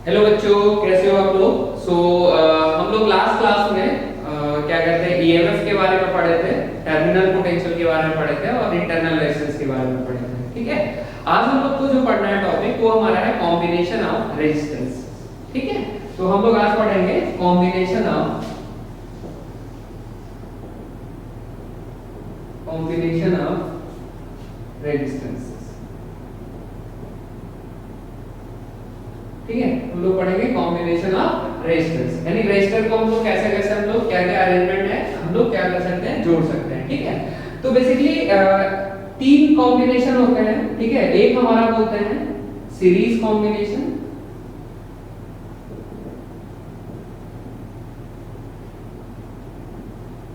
Hello बच्चों, कैसे हो आप लोग। हम लोग लास्ट क्लास में क्या कहते हैं ईएमएफ के बारे में पढ़े थे, टर्मिनल पोटेंशियल के बारे में पढ़े थे और इंटरनल रेजिस्टेंस के बारे में पढ़े थे। ठीक है, आज हम लोग को जो पढ़ना है टॉपिक वो हमारा है कॉम्बिनेशन ऑफ रेजिस्टेंस। ठीक है, तो हम लोग आज पढ़ेंगे कॉम्बिनेशन ऑफ रेजिस्टेंस। ठीक है, हम लोग पढ़ेंगे कॉम्बिनेशन ऑफ रेजिस्टेंस, यानी रेजिस्टर को हम लोग कैसे कैसे हम लोग क्या क्या अरेंजमेंट है हम लोग क्या कर सकते हैं, जोड़ सकते हैं। ठीक है, तो बेसिकली तीन कॉम्बिनेशन होते हैं। ठीक है, एक हमारा बोलते हैं सीरीज कॉम्बिनेशन,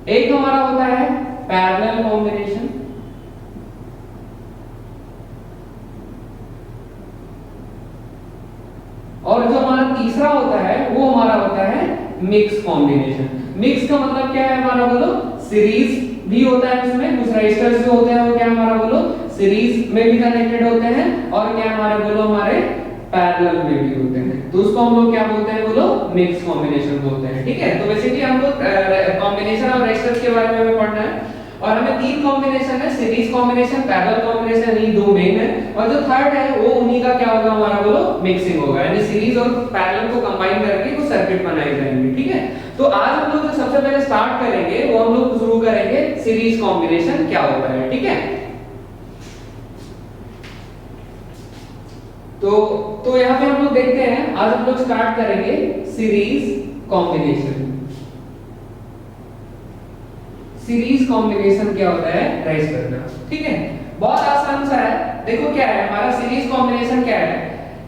एक हमारा होता है पैरेलल कॉम्बिनेशन, और जो हमारा तीसरा होता है वो हमारा होता है मिक्स कॉम्बिनेशन। मिक्स का मतलब क्या है हमारा, बोलो सीरीज भी होता है इसमें, कुछ रेजिस्टर्स जो होते हैं वो क्या हमारा बोलो सीरीज में भी कनेक्टेड होते हैं और क्या हमारे बोलो हमारे पैरेलल में भी होते हैं, तो उसको हम लोग क्या बोलते हैं बोलो मिक्स कॉम्बिनेशन बोलते हैं। ठीक है, तो बेसिकली हमको कॉम्बिनेशन और रेजिस्टर्स के बारे में हमें पढ़ना है और हमें तीन कॉम्बिनेशन है, सीरीज कॉम्बिनेशन, पैरेलल कॉम्बिनेशन, ये दो मेन है और जो थर्ड है वो उन्हीं का क्या होगा हमारा बोलो मिक्सिंग होगा, यानी सीरीज और पैरेलल को कंबाइन करके कुछ सर्किट बनाए जाएंगे। ठीक है, तो आज हम लोग जो सबसे पहले स्टार्ट करेंगे वो हम लोग शुरू करेंगे सीरीज कॉम्बिनेशन क्या होता है। ठीक है, तो यहाँ पे हम लोग देखते हैं, आज हम लोग स्टार्ट करेंगे सीरीज कॉम्बिनेशन। सीरीज कॉम्बिनेशन क्या होता है रेजिस्टर का। ठीक है, बहुत आसान सा है। देखो क्या है हमारा सीरीज कॉम्बिनेशन क्या है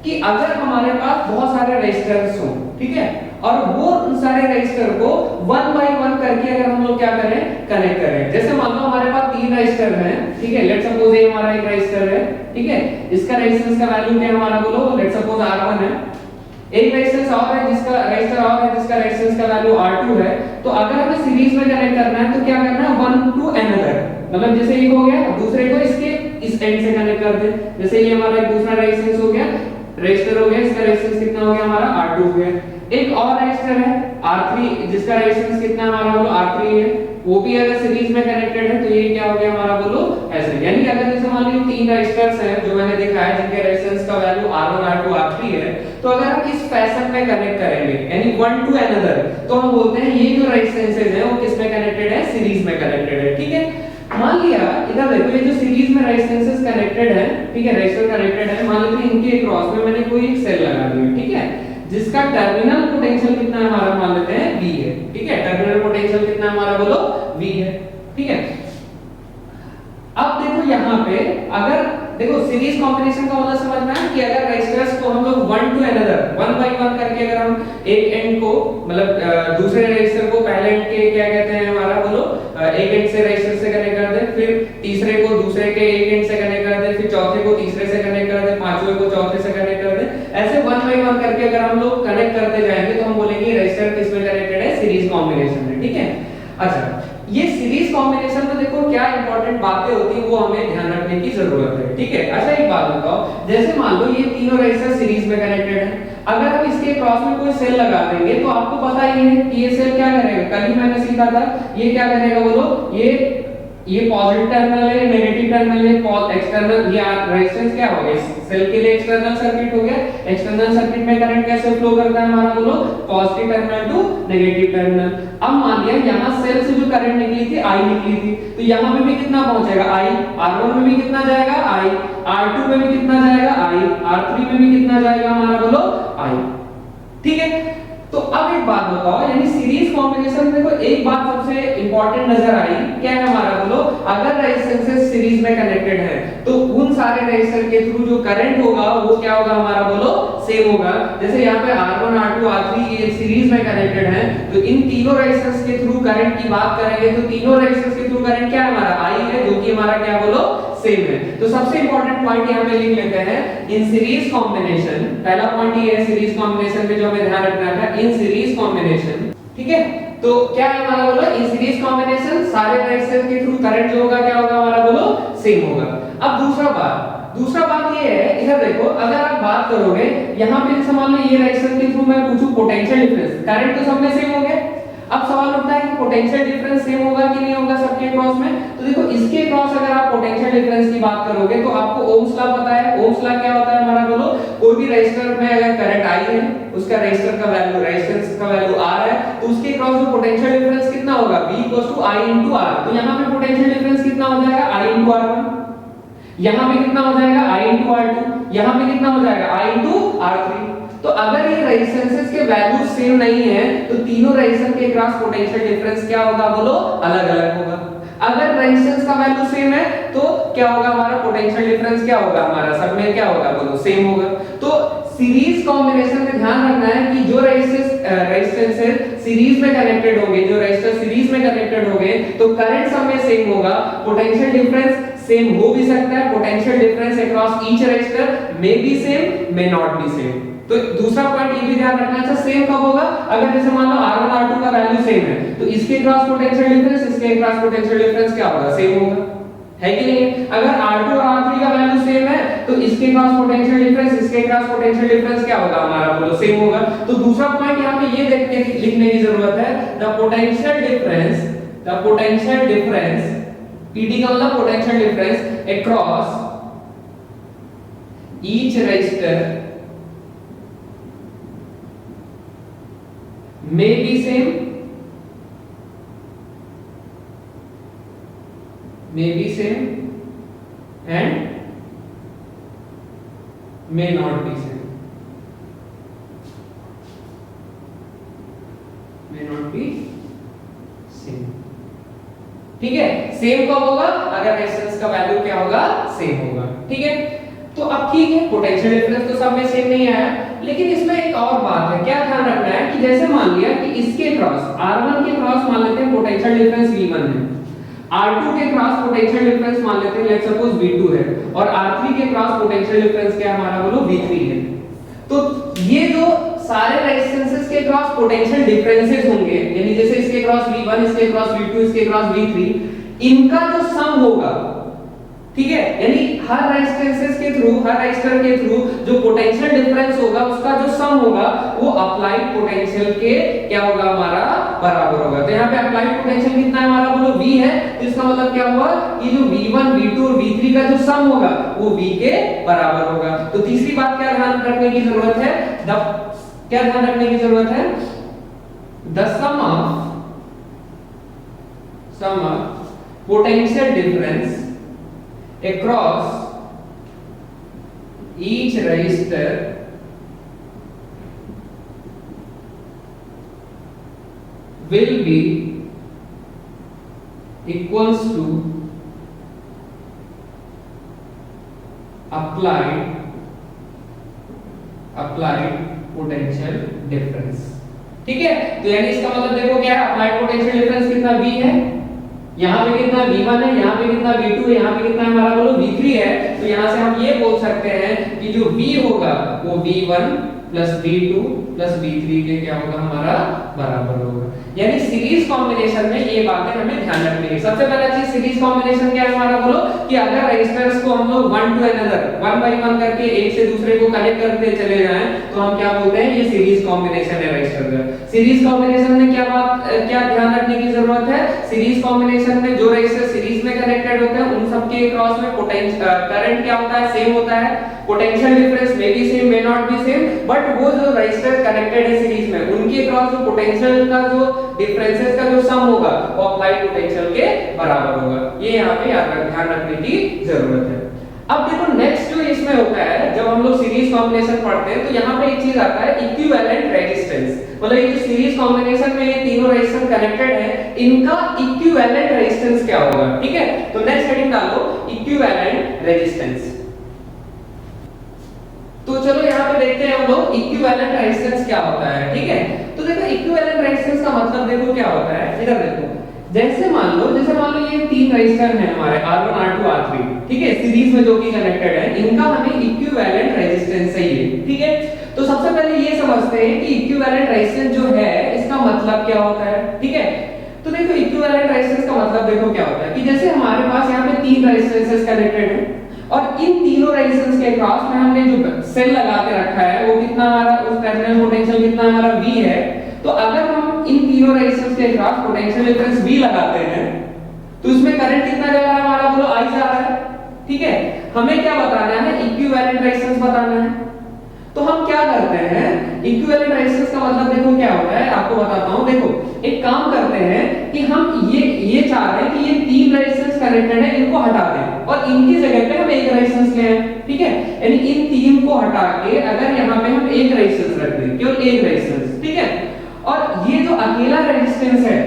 कि अगर हमारे पास बहुत सारे रेजिस्टर्स हो, ठीक है, और वो उन सारे रेजिस्टर को वन बाय वन करके अगर हम लोग क्या करें कनेक्ट करें, जैसे मान लो हमारे पास तीन रेजिस्टर हैं। ठीक है, लेट्स सपोज ये हमारा एक रेजिस्टर है। ठीक है, इसका रेजिस्टेंस का वैल्यू क्या हमारा बोलो, लेट्स सपोज R1 है। एक रेजिस्टेंस और है जिसका रेजिस्टर और है जिसका रेजिस्टेंस का वैल्यू R2 है। तो अगर हमें सीरीज में कनेक्ट करना है तो क्या करना है, वन टू अनदर, मतलब जैसे ये हो गया दूसरे को इसके इस एंड से कनेक्ट कर दे। जैसे ये हमारा एक दूसरा रेजिस्टेंस हो गया, रेजिस्टर हो गया, इसका रेजिस्टेंस कितना हो गया हमारा R2 हो गया। एक और रेजिस्टर है R3 जिसका रेजिस्टेंस कितना हमारा बोलो R3 है, वो भी अगर सीरीज में कनेक्टेड है तो ये क्या हो गया हमारा बोलो ऐसे। यानी कि अगर जैसे मान लो तीन रेजिस्टर्स हैं जो मैंने दिखाया जिनके रेजिस्टेंस का वैल्यू R1 R2 R3 है, तो अगर हम इस फैशन में कनेक्ट करेंगे यानी वन टू अनदर, तो हम बोलते हैं ये जो रेजिस्टेंसेस है वो किस में कनेक्टेड है, सीरीज में कनेक्टेड है। ठीक है, मान लिया इधर देखो ये जो सीरीज में रेजिस्टेंसेस कनेक्टेड है, ठीक है, रेजिस्टर कनेक्टेड है, मान लीजिए इनके क्रॉस में मैंने कोई एक सेल लगा दिया। ठीक है, जिसका टर्मिनल पोटेंशियल कितना है हमारा मान लेते हैं V है। ठीक है, टर्मिनल पोटेंशियल कितना हमारा बोलो V है। ठीक है, अब देखो यहाँ पे अगर देखो सीरीज कॉम्बिनेशन का मतलब समझना है कि अगर रेजिस्टर्स को हम लोग one two another one by one करके अगर हम एक एंड को मतलब दूसरे रेजिस्टर को पहले एंड के क्या कहते हैं हमारा बोलो एक एंड से रेजिस्टर से कनेक्ट कर दे, फिर तीसरे को दूसरे के एक एंड से कनेक्ट कर दे, फिर चौथे को तीसरे से कनेक्ट कर दे, पांचवें को चौथे से कनेक्ट कर दे, ऐसे वन बाय वन करके अगर हम लोग कनेक्ट करते जाएंगे तो हम बोलेंगे रेजिस्टर किसमें कनेक्टेड है, सीरीज कॉम्बिनेशन में। ठीक है, अच्छा ये सीरीज कॉम्बिनेशन में देखो क्या इंपॉर्टेंट बातें होती हैं वो हमें ध्यान रखने की जरूरत है। ठीक है, अच्छा एक बात बताओ, जैसे मान लो ये तीनों रेजिस्टर सीरीज में कनेक्टेड है, अगर हम इसके क्रॉस में कोई सेल लगा देंगे तो आपको पता ही है कि ये सेल क्या करेगा, कल ही मैंने सीखा था, ये क्या करेगा बोलो, ये पॉजिटिव टर्मिनल है, नेगेटिव टर्मिनल है, एक्सटर्नल ये रेजिस्टेंस क्या हो गया सेल के लिए एक्सटर्नल सर्किट हो गया। एक्सटर्नल सर्किट में करंट कैसे फ्लो करता है हमारा बोलो positive terminal to negative terminal. अब मान लिया यहां सेल से जो करंट निकली थी I निकली थी, तो यहां पे भी कितना पहुंचेगा I, R1 में भी कितना जाएगा I, R2 में भी कितना जाएगा I, R3 में भी कितना जाएगा हमारा बोलो I। ठीक है, तो अब एक बात बताओ, यानी सीरीज कॉम्बिनेशन में देखो एक बात सबसे इंपॉर्टेंट नजर आई, क्या है हमारा बोलो, अगर रेजिस्टेंसेस सीरीज में कनेक्टेड है तो उन सारे रेजिस्टर के थ्रू जो करंट होगा वो क्या होगा हमारा बोलो सेम होगा। जैसे यहाँ पे R1 R2 R3 ये सीरीज में कनेक्टेड है, तो इन तीनों रेजिस्टर्स के थ्रू करंट की बात करेंगे तो तीनों रेजिस्टर्स के थ्रू करंट क्या है हमारा I है, जो कि हमारा क्या बोलो सेम है। तो सबसे इंपॉर्टेंट पॉइंट यहाँ पे लिख लेते हैं, इन सीरीज कॉम्बिनेशन, पहला पॉइंट ये है सीरीज कॉम्बिनेशन में जो हमें ध्यान रखना है, इन सीरीज कॉम्बिनेशन। ठीक है, तो क्या है हमारा बोलो इन सीरीज कॉम्बिनेशन सारे रेजिस्टर के थ्रू करंट जो होगा क्या होगा हमारा बोलो सेम होगा। अब दूसरा बात ये है, इधर देखो, अगर आप बात करोगे यहाँ पे जैसे मान लो ये रेजिस्टेंस के थ्रू मैं पूछूं पोटेंशियल डिफरेंस, करंट तो सब में सेम हो गया, अब सवाल उठता है कि पोटेंशियल डिफरेंस सेम होगा कि नहीं होगा सबके क्रॉस में। तो देखो इसके क्रॉस अगर आप पोटेंशियल डिफरेंस की बात करोगे तो आपको ओम्स लॉ पता है। ओम्स लॉ क्या होता है हमारा, बोलो। कोई भी रेजिस्टर में अगर करंट आई है, उसका रेजिस्टर का वैल्यू, रेजिस्टेंस का वैल्यू आर है, तो उसके क्रॉस में पोटेंशियल डिफरेंस कितना होगा, V = I * R। तो यहां पे पोटेंशियल डिफरेंस कितना हो जाएगा, I * R1। यहां पे कितना हो जाएगा, I * R2। यहां पे कितना हो जाएगा, I * R3। तो अगर ये रेजिस्टेंसेस के वैल्यू सेम नहीं है तो तीनों रेजिस्टेंस के क्रॉस पोटेंशियल डिफरेंस क्या होगा, बोलो, अलग-अलग होगा। अगर रेजिस्टेंस का वैल्यू सेम है तो क्या होगा, हमारा पोटेंशियल डिफरेंस क्या होगा, हमारा सब में क्या होगा, बोलो, सेम होगा। तो सीरीज कॉम्बिनेशन में ध्यान रखना है कि जो रेजिस्टेंसेस सीरीज में कनेक्टेड होंगे, जो रेजिस्टर सीरीज में कनेक्टेड होंगे, तो करंट सब में सेम होगा, पोटेंशियल डिफरेंस सेम हो भी सकता है, potential difference across each resistor may be same, may not be same. तो दूसरा पॉइंट ये भी ध्यान रखना, अच्छा सेम कब होगा, अगर जैसे मान लो R1 R2 का वैल्यू सेम है तो इसके क्रॉस पोटेंशियल डिफरेंस, इसके क्रॉस पोटेंशियल डिफरेंस क्या होगा, सेम होगा, है कि नहीं। अगर R2 और R3 का वैल्यू सेम है तो इसके क्रॉस पोटेंशियल डिफरेंस, इसके क्रॉस पोटेंशियल डिफरेंस क्या होगा, हमारा, बोलो, सेम होगा। तो दूसरा पॉइंट यहां पे ये देखने लिखने की जरूरत है, द पोटेंशियल डिफरेंस PD का मतलब potential difference across each resistor may be same, and may not be same, ठीक है। सेम कब होगा, अगर रेजिस्टेंस का वैल्यू क्या होगा, सेम होगा, ठीक है। तो अब ठीक है, पोटेंशियल डिफरेंस तो सब में सेम नहीं आया, लेकिन इसमें एक और बात है, क्या ध्यान रखना है कि जैसे मान लिया कि इसके क्रॉस R1 के क्रॉस मान लेते हैं पोटेंशियल डिफरेंस V1 है, R2 के क्रॉस पोटेंशियल डिफरेंस मान लेते हैं लेट्स सपोज V2 है, और R3 के क्रॉस पोटेंशियल डिफरेंस क्या है हमारा, बोलो, V3 है। तो ये जो सारे रेजिस्टेंसेस के क्रॉस पोटेंशियल डिफरेंसेस होंगे, यानी जैसे इसके क्रॉस V1, इसके क्रॉस V2, इसके क्रॉस V3, इनका जो सम होगा, ठीक है, यानी हर रेजिस्टेंसेस के थ्रू, हर रेजिस्टर के थ्रू जो पोटेंशियल डिफरेंस होगा उसका जो सम होगा वो अप्लाइड पोटेंशियल के क्या होगा, हमारा, बराबर होगा। तो यहाँ पे अप्लाइड पोटेंशियल कितना है हमारा, बोलो, V है। तो इसका मतलब क्या हुआ कि जो V1, V2 और V3 का जो सम होगा वो V के बराबर होगा। तो तीसरी बात क्या ध्यान रखने की जरूरत है, क्या ध्यान रखने की जरूरत है, the sum of potential difference across each resistor will be equals to applied potential difference, ठीक है। तो यानी इसका मतलब देखो क्या है, अप्लाइड पोटेंशियल डिफरेंस कितना V है, यहाँ पे कितना V1 है, यहाँ पे कितना V2 है, यहाँ पे कितना हमारा, बोलो, V3 है। तो यहाँ से हम ये बोल सकते हैं कि जो V होगा वो V1 plus V2 plus V3 के क्या होगा, हमारा, बराबर होगा। यानी सीरीज कॉम्बिनेशन में ये बातें हमें ध्यान रखनी है। सबसे पहला चीज सीरीज कॉम्बिनेशन क्या है हमारा, बोलो, कि अगर रेजिस्टर्स को हम लोग one two another, one by one करके एक से दूसरे को कनेक्ट करते चले जाएं तो हम क्या बोलते हैं, ये सीरीज कॉम्बिनेशन है रेजिस्टर का। सीरीज कॉम्बिनेशन में क्या ध्यान रखने की जरूरत है, सीरीज कॉम्बिनेशन में जो रेजिस्टर सीरीज में कनेक्टेड होते हैं उन सबके क्रॉस में करंट क्या होता है, सेम होता है। Potential difference may be same, may not be same, but वो जो रेजिस्टर कनेक्टेड है सीरीज में उनके क्रॉस जो पोटेंशियल का जो डिफरेंसेस का जो सम होगा वो अप्लाइड पोटेंशियल के बराबर होगा। ये यहाँ पे ध्यान रखने की जरूरत है। अब देखो नेक्स्ट जो इसमें होता है, जब हम लोग सीरीज कॉम्बिनेशन पढ़ते हैं तो यहाँ पे एक चीज आता है इक्विवेलेंट रेजिस्टेंस। मतलब ये जो सीरीज कॉम्बिनेशन में ये तीनों रेजिस्टेंस कनेक्टेड है, इनका इक्विवेलेंट रेजिस्टेंस क्या होगा, ठीक है। तो नेक्स्ट हेडिंग डालो इक्विवेलेंट रेजिस्टेंस। तो चलो यहाँ पे देखते हैं हम लोग इक्विवेलेंट रेजिस्टेंस क्या होता है, ठीक है। तो देखो इक्विवेलेंट रेजिस्टेंस का मतलब देखो क्या होता है, इधर देखो, जैसे मान लो ये तीन रेजिस्टर हैं हमारे R1 R2 R3, ठीक है, सीरीज में जो कि कनेक्टेड है, इनका हमें इक्विवेलेंट रेजिस्टेंस चाहिए, ठीक है। तो सबसे पहले ये समझते हैं कि इक्विवेलेंट रेजिस्टेंस जो है इसका मतलब क्या होता है, ठीक है। तो देखो इक्विवेलेंट रेजिस्टेंस का मतलब देखो क्या होता है कि जैसे हमारे पास यहाँ पे तीन रेजिस्टेंसेस कनेक्टेड हैं, और इन तीनों रेजिस्टेंस के क्रॉस में हमने जो सेल लगा के रखा है वो कितना हमारा उस टर्मिनल पोटेंशियल कितना हमारा V है। तो अगर हम इन तीनों रेजिस्टेंस के क्रॉस पोटेंशियल डिफरेंस V लगाते हैं तो इसमें करंट कितना जा रहा है हमारा, बोलो I जा रहा है। ठीक है, हमें क्या बताना है, इक्विवेलेंट रेजिस्टेंस बताना है। तो हम क्या करते हैं, इक्विवेलेंट रेजिस्टेंस का मतलब देखो क्या होता है, आपको बताता हूं। देखो एक काम करते हैं कि हम ये चाह रहे हैं कि ये तीन रेजिस्टेंस कनेक्टेड है, इनको हटा दें और इनकी जगह पे हम एक रेजिस्टेंस ले आए। ठीक है, यानी इन तीन को हटा के अगर यहाँ पे हम एक रेजिस्टेंस रख दें, केवल एक रेजिस्टेंस। ठीक है, और ये जो अकेला रेजिस्टेंस है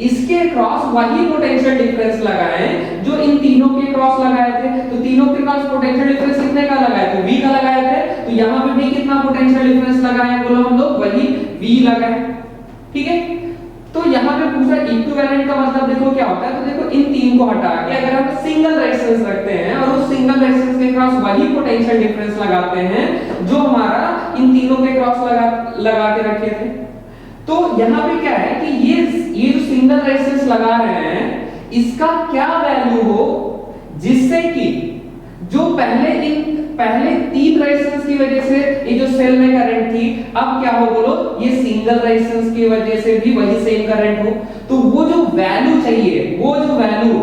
इसके क्रॉस वही पोटेंशियल डिफरेंस लगाएं जो इन तीनों के क्रॉस लगाए थे। तो तीनों के क्रॉस पोटेंशियल डिफरेंस कितने का लगाए थे, V का लगाए थे। तो यहाँ पे भी कितना पोटेंशियल डिफरेंस लगाए, बोलो हम लोग वही V लगाए। ठीक है, तो यहाँ पे पूछा इक्विवेलेंट का मतलब देखो क्या होता है। तो देखो इन तीन को हटा के अगर हम सिंगल रेजिस्टेंस रखते हैं और उस सिंगल रेजिस्टेंस के क्रॉस वही पोटेंशियल डिफरेंस लगाते हैं जो हमारा इन तीनों के क्रॉस लगा के रखे थे। तो यहाँ पे क्या है कि ये जो सिंगल रेजिस्टेंस लगा रहे हैं इसका क्या वैल्यू हो जिससे कि जो पहले तीन रेजिस्टेंस की वजह से ये जो सेल में करंट थी अब क्या हो, बोलो ये सिंगल रेजिस्टेंस की वजह से भी वही सेम करंट हो। तो वो जो वैल्यू चाहिए, वो जो वैल्यू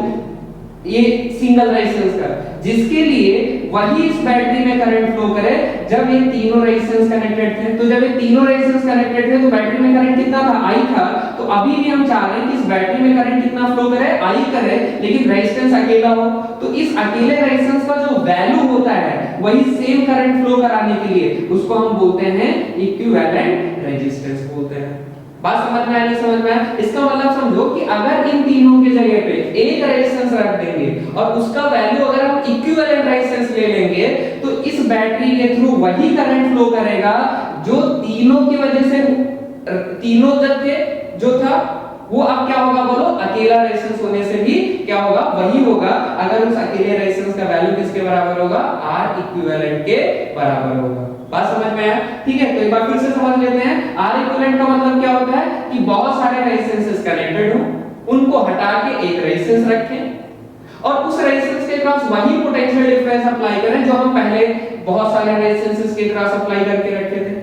ये सिंगल रेजिस्टेंस का जिसके लिए वही इस बैटरी में करंट फ्लो करे जब ये तीनों रेजिस्टेंस कनेक्टेड थे। तो जब ये तीनों रेजिस्टेंस कनेक्टेड थे तो बैटरी में करंट कितना था, I था। तो अभी भी हम चाह रहे हैं कि इस बैटरी में करंट कितना फ्लो करे, I करे, लेकिन रेजिस्टेंस अकेला हो। तो इस अकेले रेजिस्टेंस का जो वैल्यू होता है वही सेम करंट फ्लो कराने के लिए उसको हम बोलते हैं इक्विवेलेंट रेजिस्टेंस बोलते हैं। बात समझ में आई, समझ में आया? इसका मतलब समझो कि अगर इन तीनों की जगह पे एक रेजिस्टेंस रख देंगे और उसका वैल्यू अगर हम इक्विवेलेंट रेजिस्टेंस ले लेंगे तो इस बैटरी के थ्रू वही करंट फ्लो करेगा जो तीनों की वजह से तीनों जब थे जो था वो अब क्या होगा, बोलो अकेला रेजिस्टेंस होने से भी क्या होगा, वही होगा अगर उस अकेले रेजिस्टेंस का वैल्यू किसके बराबर होगा, R इक्विवेलेंट के बराबर होगा। बात समझ में आया? ठीक है, तो एक बार फिर से समझ लेते हैं। R इक्विवेलेंट का मतलब क्या होता है कि बहुत सारे रेजिस्टेंसेस कनेक्टेड हो, उनको हटा के एक रेजिस्टेंस रखें और उस रेजिस्टेंस के क्रॉस वही पोटेंशियल डिफरेंस अप्लाई करें जो हम पहले बहुत सारे रेजिस्टेंसेस के क्रॉस अप्लाई करके रखे थे।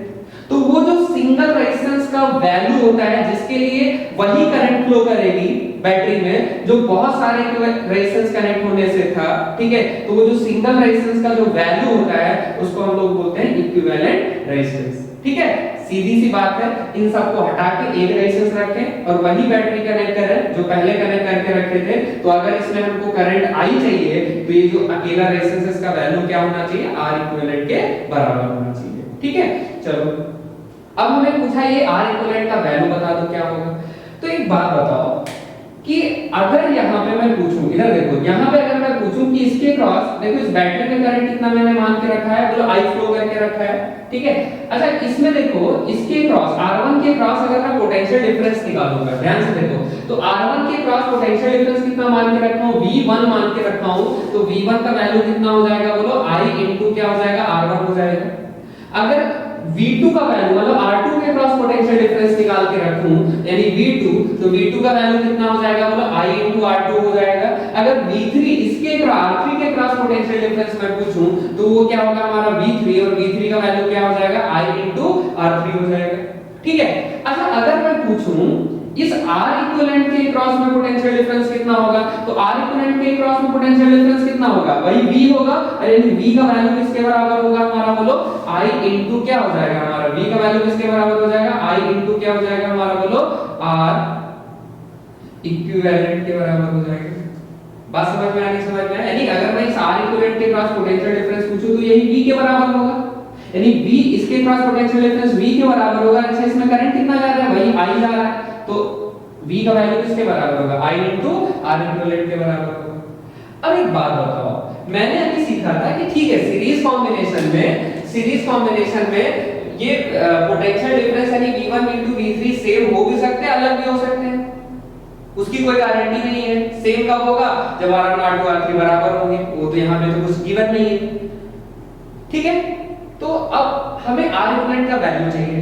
तो वो जो सिंगल रेजिस्टेंस का वैल्यू होता है जिसके लिए वही करंट फ्लो करेगी बैटरी में जो बहुत सारे रेजिस्टेंस कनेक्ट होने से था। ठीक है, तो वो जो सिंगल रेजिस्टेंस का जो वैल्यू होता है उसको हम लोग बोलते हैं इक्विवेलेंट रेजिस्टेंस। ठीक है, सीधी सी बात है, इन सबको हटा के एक रेजिस्टेंस रखें और वही बैटरी कनेक्ट करें जो पहले कनेक्ट करके रखे थे। तो अगर इसमें हमको करंट I चाहिए तो ये जो अकेला रेजिस्टेंस इसका वैल्यू क्या होना चाहिए, R इक्विवेलेंट के बराबर होना चाहिए। ठीक है, चलो अब हमें पूछा ये R इक्विवेलेंट का वैल्यू बता दो क्या होगा। तो एक बात बताओ कि अगर यहाँ पे मैं पूछूं, इधर देखो, यहाँ पे अगर मैं पूछूं कि इसके क्रॉस देखो इस बैटरी में करंट कितना मैंने मान के रखा है, बोलो I फ्लो करके रखा है। ठीक है, अच्छा इसमें देखो इसके क्रॉस R1 के क्रॉस अगर मैं पोटेंशियल डिफरेंस निकालूंगा, ध्यान से देखो, तो R1 के क्रॉस पोटेंशियल डिफरेंस कितना मान के रखा हूं, V1 मान के रखा हूं। तो V1 का वैल्यू कितना हो जाएगा, बोलो I इनटू क्या हो जाएगा, R1 हो जाएगा। अगर V2 का वैल्यू मतलब R2 के क्रॉस पोटेंशियल डिफरेंस निकाल के रखूं यानी V2, तो V2 का वैल्यू कितना हो जाएगा, बोलो I इनटू R2 हो जाएगा। अगर V3 इसके R3 के क्रॉस पोटेंशियल डिफरेंस मैं पूछूं तो वो क्या होगा हमारा V3 और V3 का वैल्यू क्या हो जाएगा, I इनटू R3 हो जाएगा। ठीक है, अच्छा अगर मैं पूछूं इस R इक्विवेलेंट के क्रॉस में पोटेंशियल डिफरेंस कितना होगा, तो R इक्विवेलेंट के क्रॉस में पोटेंशियल डिफरेंस कितना होगा, वही V होगा। यानी V का वैल्यू किसके बराबर होगा हमारा, बोलो I इनटू क्या हो जाएगा हमारा, V का वैल्यू किसके बराबर हो जाएगा, I इनटू क्या हो जाएगा हमारा, बोलो R इक्विवेलेंट के बराबर हो जाएगा। बात समझ में आ रही, समझ में? यानी अगर मैं इस R इक्विवेलेंट के क्रॉस पोटेंशियल डिफरेंस पूछूं तो यही V के बराबर होगा। यानी V इसके क्रॉस पोटेंशियल डिफरेंस V के बराबर होगा। अच्छा इसमें करंट कितना जा रहा है, वही I जा रहा है, तो V का वैल्यू किसके बराबर होगा, I इनटू R इक्विवेलेंट के बराबर होगा। अब एक बात बताओ, मैंने अभी सीखा था कि ठीक है सीरीज कॉम्बिनेशन में ये पोटेंशियल डिफरेंस यानी V1 इनटू V3 सेम हो भी सकते हैं, अलग भी हो सकते हैं, उसकी कोई गारंटी नहीं है। सेम कब होगा, जब R1 R2 R3 बराबर होंगे, वो तो यहाँ पे तो कुछ गिवन नहीं है। ठीक है, तो अब हमें R इक्विवेलेंट का वैल्यू चाहिए।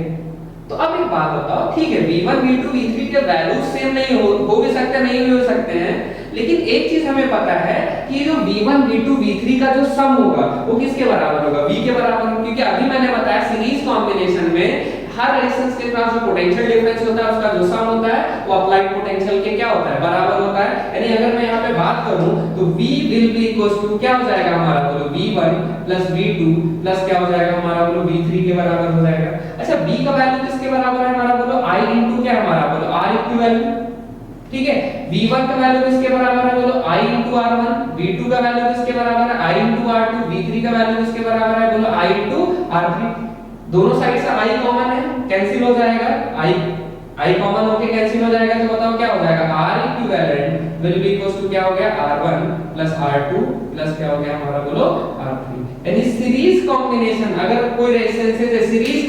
तो अब एक बात बताओ, ठीक है V1 V2 V3 के वैल्यू सेम नहीं हो भी सकते, नहीं भी हो सकते हैं, लेकिन एक चीज हमें पता है कि जो v1 v2 v3 का जो सम होगा वो किसके बराबर होगा, v के बराबर, क्योंकि अभी मैंने बताया सीरीज कॉम्बिनेशन में हर रेजिस्टेंस के पास जो पोटेंशियल डिफरेंस होता है उसका जो सम होता है वो अप्लाइड पोटेंशियल के क्या होता है, बराबर होता है। यानी अगर मैं यहाँ पे बात करूं तो v will be equals to क्या हो जाएगा हमारा, बोलो v1 प्लस v2 प्लस क्या हो जाएगा हमारा, बोलो v3 के बराबर हो जाएगा। अच्छा v का वैल्यू किसके बराबर है हमारा, बोलो i इनटू क्या हमारा, बोलो r इक्विवेलेंट, ठीक है। v1 का वैल्यू किसके बराबर है, बोलो i इनटू r1, v2 का वैल्यू किसके बराबर है, i इनटू r2, v3 का वैल्यू किसके बराबर है, बोलो i इनटू r3। दोनों साइड से i कॉमन है, कैंसिल हो जाएगा, i कॉमन होके कैंसिल हो जाएगा, तो बताओ क्या हो जाएगा, r equivalent will be equals to क्या हो गया, r1 प्लस r2 प्लस क्या हो गया हमारा, बोलो r3। यानी सीरीज कॉम्बिनेशन अगर कोई रेजिस्टेंसेस है सीरीज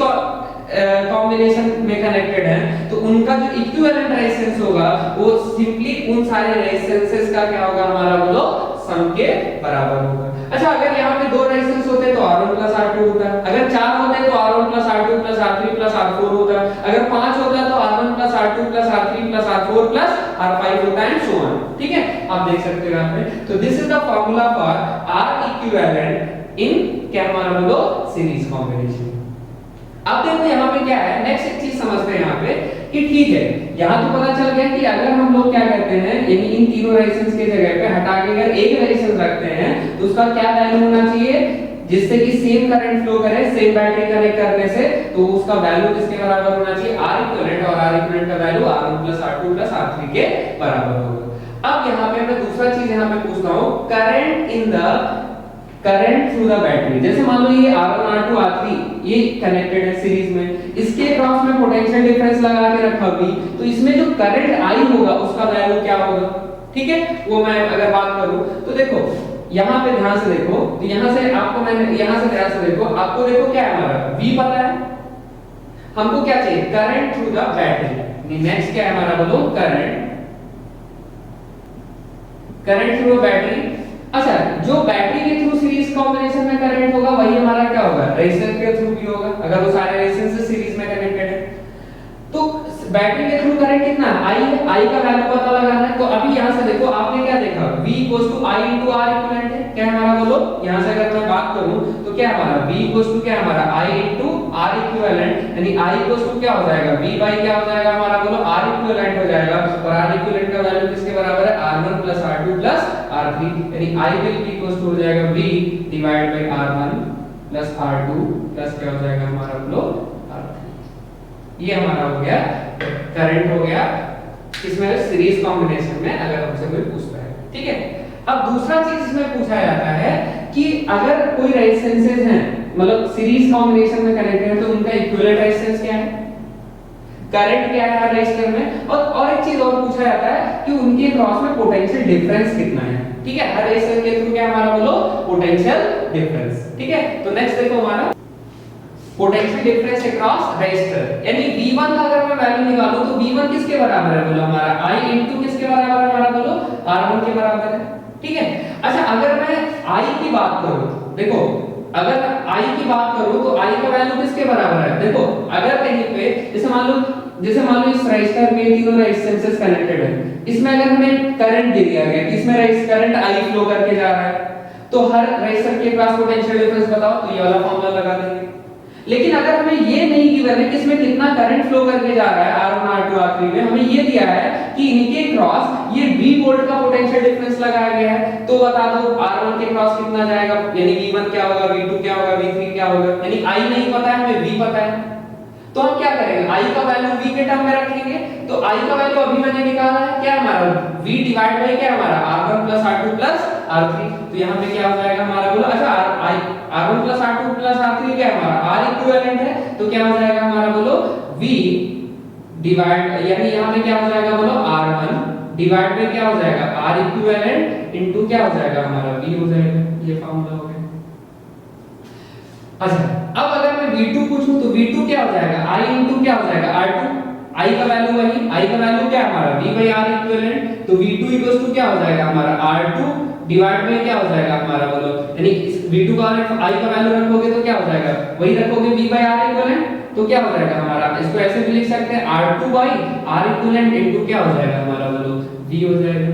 कॉम्बिनेशन में कनेक्टेड है तो उनका जो इक्विवेलेंट रेजिस्टेंस होगा वो सिंपली उन सारे रेजिस्टेंसेस का क्या होगा हमारा, बोलो सम के बराबर होगा। अच्छा अगर यहाँ पे दो रेजिस्टेंस होते तो R1 प्लस R2 होता, अगर चार होते तो R1 plus R2 plus R3 plus R4 होता, अगर पांच होता तो R1 plus R2 plus R3 plus R4 plus R5 होता एंड सो ऑन, ठीक है। आप देख सकते हो यहाँ पे, तो this is the formula for R equivalent इन क्या हमारा, बोलो सीरीज कॉम्बिनेशन। अब देखो यहाँ पे क्या है, नेक्स्ट एक चीज समझते हैं यहाँ पे कि ठीक है यहाँ तो पता चल गया कि अगर हम लोग क्या करते हैं, यानी इन तीनों रेजिस्टेंस के जगह पे हटा के अगर एक रेजिस्टेंस रखते हैं तो उसका क्या वैल्यू होना चाहिए, जिससे कि सेम करंट फ्लो करे सेम बैटरी कनेक्ट करने से, तो उसका वैल्यू किसके बराबर होना चाहिए, R इक्विवेलेंट, और R इक्विवेलेंट का value R1 plus R2 plus R3 के बराबर होगा। अब यहाँ पे मैं दूसरा चीज यहाँ पे पूछता हूँ, करंट थ्रू द बैटरी, जैसे मान लो ये R1 R2 R3 ये कनेक्टेड है सीरीज में, इसके क्रॉस में पोटेंशियल डिफरेंस लगा के रखा भी, तो इसमें जो करंट आई होगा उसका वैल्यू क्या होगा, ठीक है। वो मैं अगर बात करूं तो देखो यहाँ पे ध्यान से देखो, तो यहाँ से आपको मैंने यहाँ से ध्यान से देखो, आपको देखो क्या है हमारा v पता है, हमको क्या चाहिए, current through the battery. Next क्या है हमारा, बोलो करंट थ्रू बैटरी। अच्छा जो बैटरी के थ्रू सीरीज कॉम्बिनेशन में करंट होगा वही हमारा क्या होगा, रेजिस्टेंस के थ्रू भी होगा, अगर वो सारे रेजिस्टेंस से सीरीज में कनेक्टेड है। तो बैटरी के थ्रू करंट कितना है, I है, I का वैल्यू पता लगाना है। तो अभी यहाँ से देखो आपने क्या देखा, V I into R equivalent है, क्या हमारा, बोलो यहाँ से अगर मैं बात करूं तो क्या हमारा V क्या हमारा I into R इक्विवेलेंट, यानी I क्या हो जाएगा, V by क्या हो जाएगा हमारा, बोलो R इक्विवेलेंट हो जाएगा, और R इक्विवेलेंट का वैल्यू किसके बराबर है, R1 plus R2 plus R3, यानी I will be equals to हो जाएगा V divided by R1 plus R2 plus क्या हो जाएगा हमारा, बोलो R3। ये हमारा हो गया करंट हो गया इसमें सीरीज कॉम्बिनेशन में अगर हमसे कोई पूछता है, ठीक है। अब दूसरा चीज इसमें पूछा जाता है कि अगर कोई रेजिस्टेंसेस हैं मतलब सीरीज कॉम्बिनेशन में कनेक्टेड है तो उनका इक्विवेलेंट रेजिस्टेंस क्या है, करंट क्या है हर रेजिस्टर में, और एक चीज और पूछा जाता है कि उनके क्रॉस में पोटेंशियल डिफरेंस कितना है, ठीक है। हर रेजिस्टर के थ्रू क्या हमारा, बोलो पोटेंशियल डिफरेंस, ठीक है। तो नेक्स्ट देखो हमारा पोटेंशियल डिफरेंस अक्रॉस रेजिस्टर, यानी V1 का अगर मैं वैल्यू निकालूं तो V1 किसके बराबर है, बोलो हमारा I इनटू किसके बराबर है हमारा, बोलो R1 के बराबर है, ठीक है। अच्छा अगर मैं I की बात करूं, देखो अगर I की बात करूं तो I का वैल्यू किसके बराबर है, देखो अगर कहीं पे जैसे मान लो इस रेजिस्टर में तीनों रेजिस्टेंसेस कनेक्टेड है, इसमें अगर हमें करंट दे दिया गया, इसमें करंट I फ्लो करके जा रहा है, तो हर रेजिस्टर के पास पोटेंशियल डिफरेंस बताओ, तो ये वाला फार्मूला लगा देंगे। लेकिन अगर हमें ये नहीं गिवन है कि इसमें कितना करंट फ्लो करके जा रहा है R1 R2 R3 में, हमें ये दिया है कि इनके क्रॉस ये V वोल्ट का पोटेंशियल डिफरेंस लगाया गया है, तो बता दो R1 के क्रॉस कितना जाएगा, यानी V1 क्या होगा, V2 क्या होगा, V3 क्या होगा, यानी I नहीं पता है हमें V पता है, तो हम क्या करेंगे, I का वैल्यू V के टर्म में रखेंगे। तो I का वैल्यू अभी मैंने निकाला है क्या हमारा, V डिवाइड बाय क्या हमारा R1 plus R2 plus R3, तो यहाँ पे क्या हो जाएगा हमारा, बोलो अच्छा R1 plus R2 plus R3 क्या हमारा R इक्विवेलेंट है, तो क्या हो जाएगा हमारा, बोलो V डिवाइड, यानी यहाँ पे क्या हो जाएगा, बोलो R1 डिवाइड बाय क्या हो जाएगा R इक्विवेलेंट इनटू क्या हो जाएगा हमारा V हो जाएगा, ये फार्मूला हो गया। अच्छा अब अगर मैं V2 पूछूं तो V2 क्या हो जाएगा, I इनटू क्या हो जाएगा R2, I का वैल्यू वही, I का वैल्यू क्या हमारा V by R इक्विवेलेंट, तो V2 इक्वल्स टू क्या हो जाएगा हमारा R2 डिवाइड में क्या हो जाएगा हमारा, बोलो यानी इस V2 का I का वैल्यू रखोगे तो क्या हो जाएगा, वही रखोगे V by R इक्विवेलेंट, तो क्या हो जाएगा हमारा, इसको ऐसे भी लिख सकते हैं R2 by R equivalent into क्या हो जाएगा हमारा, बोलो V हो जाएगा।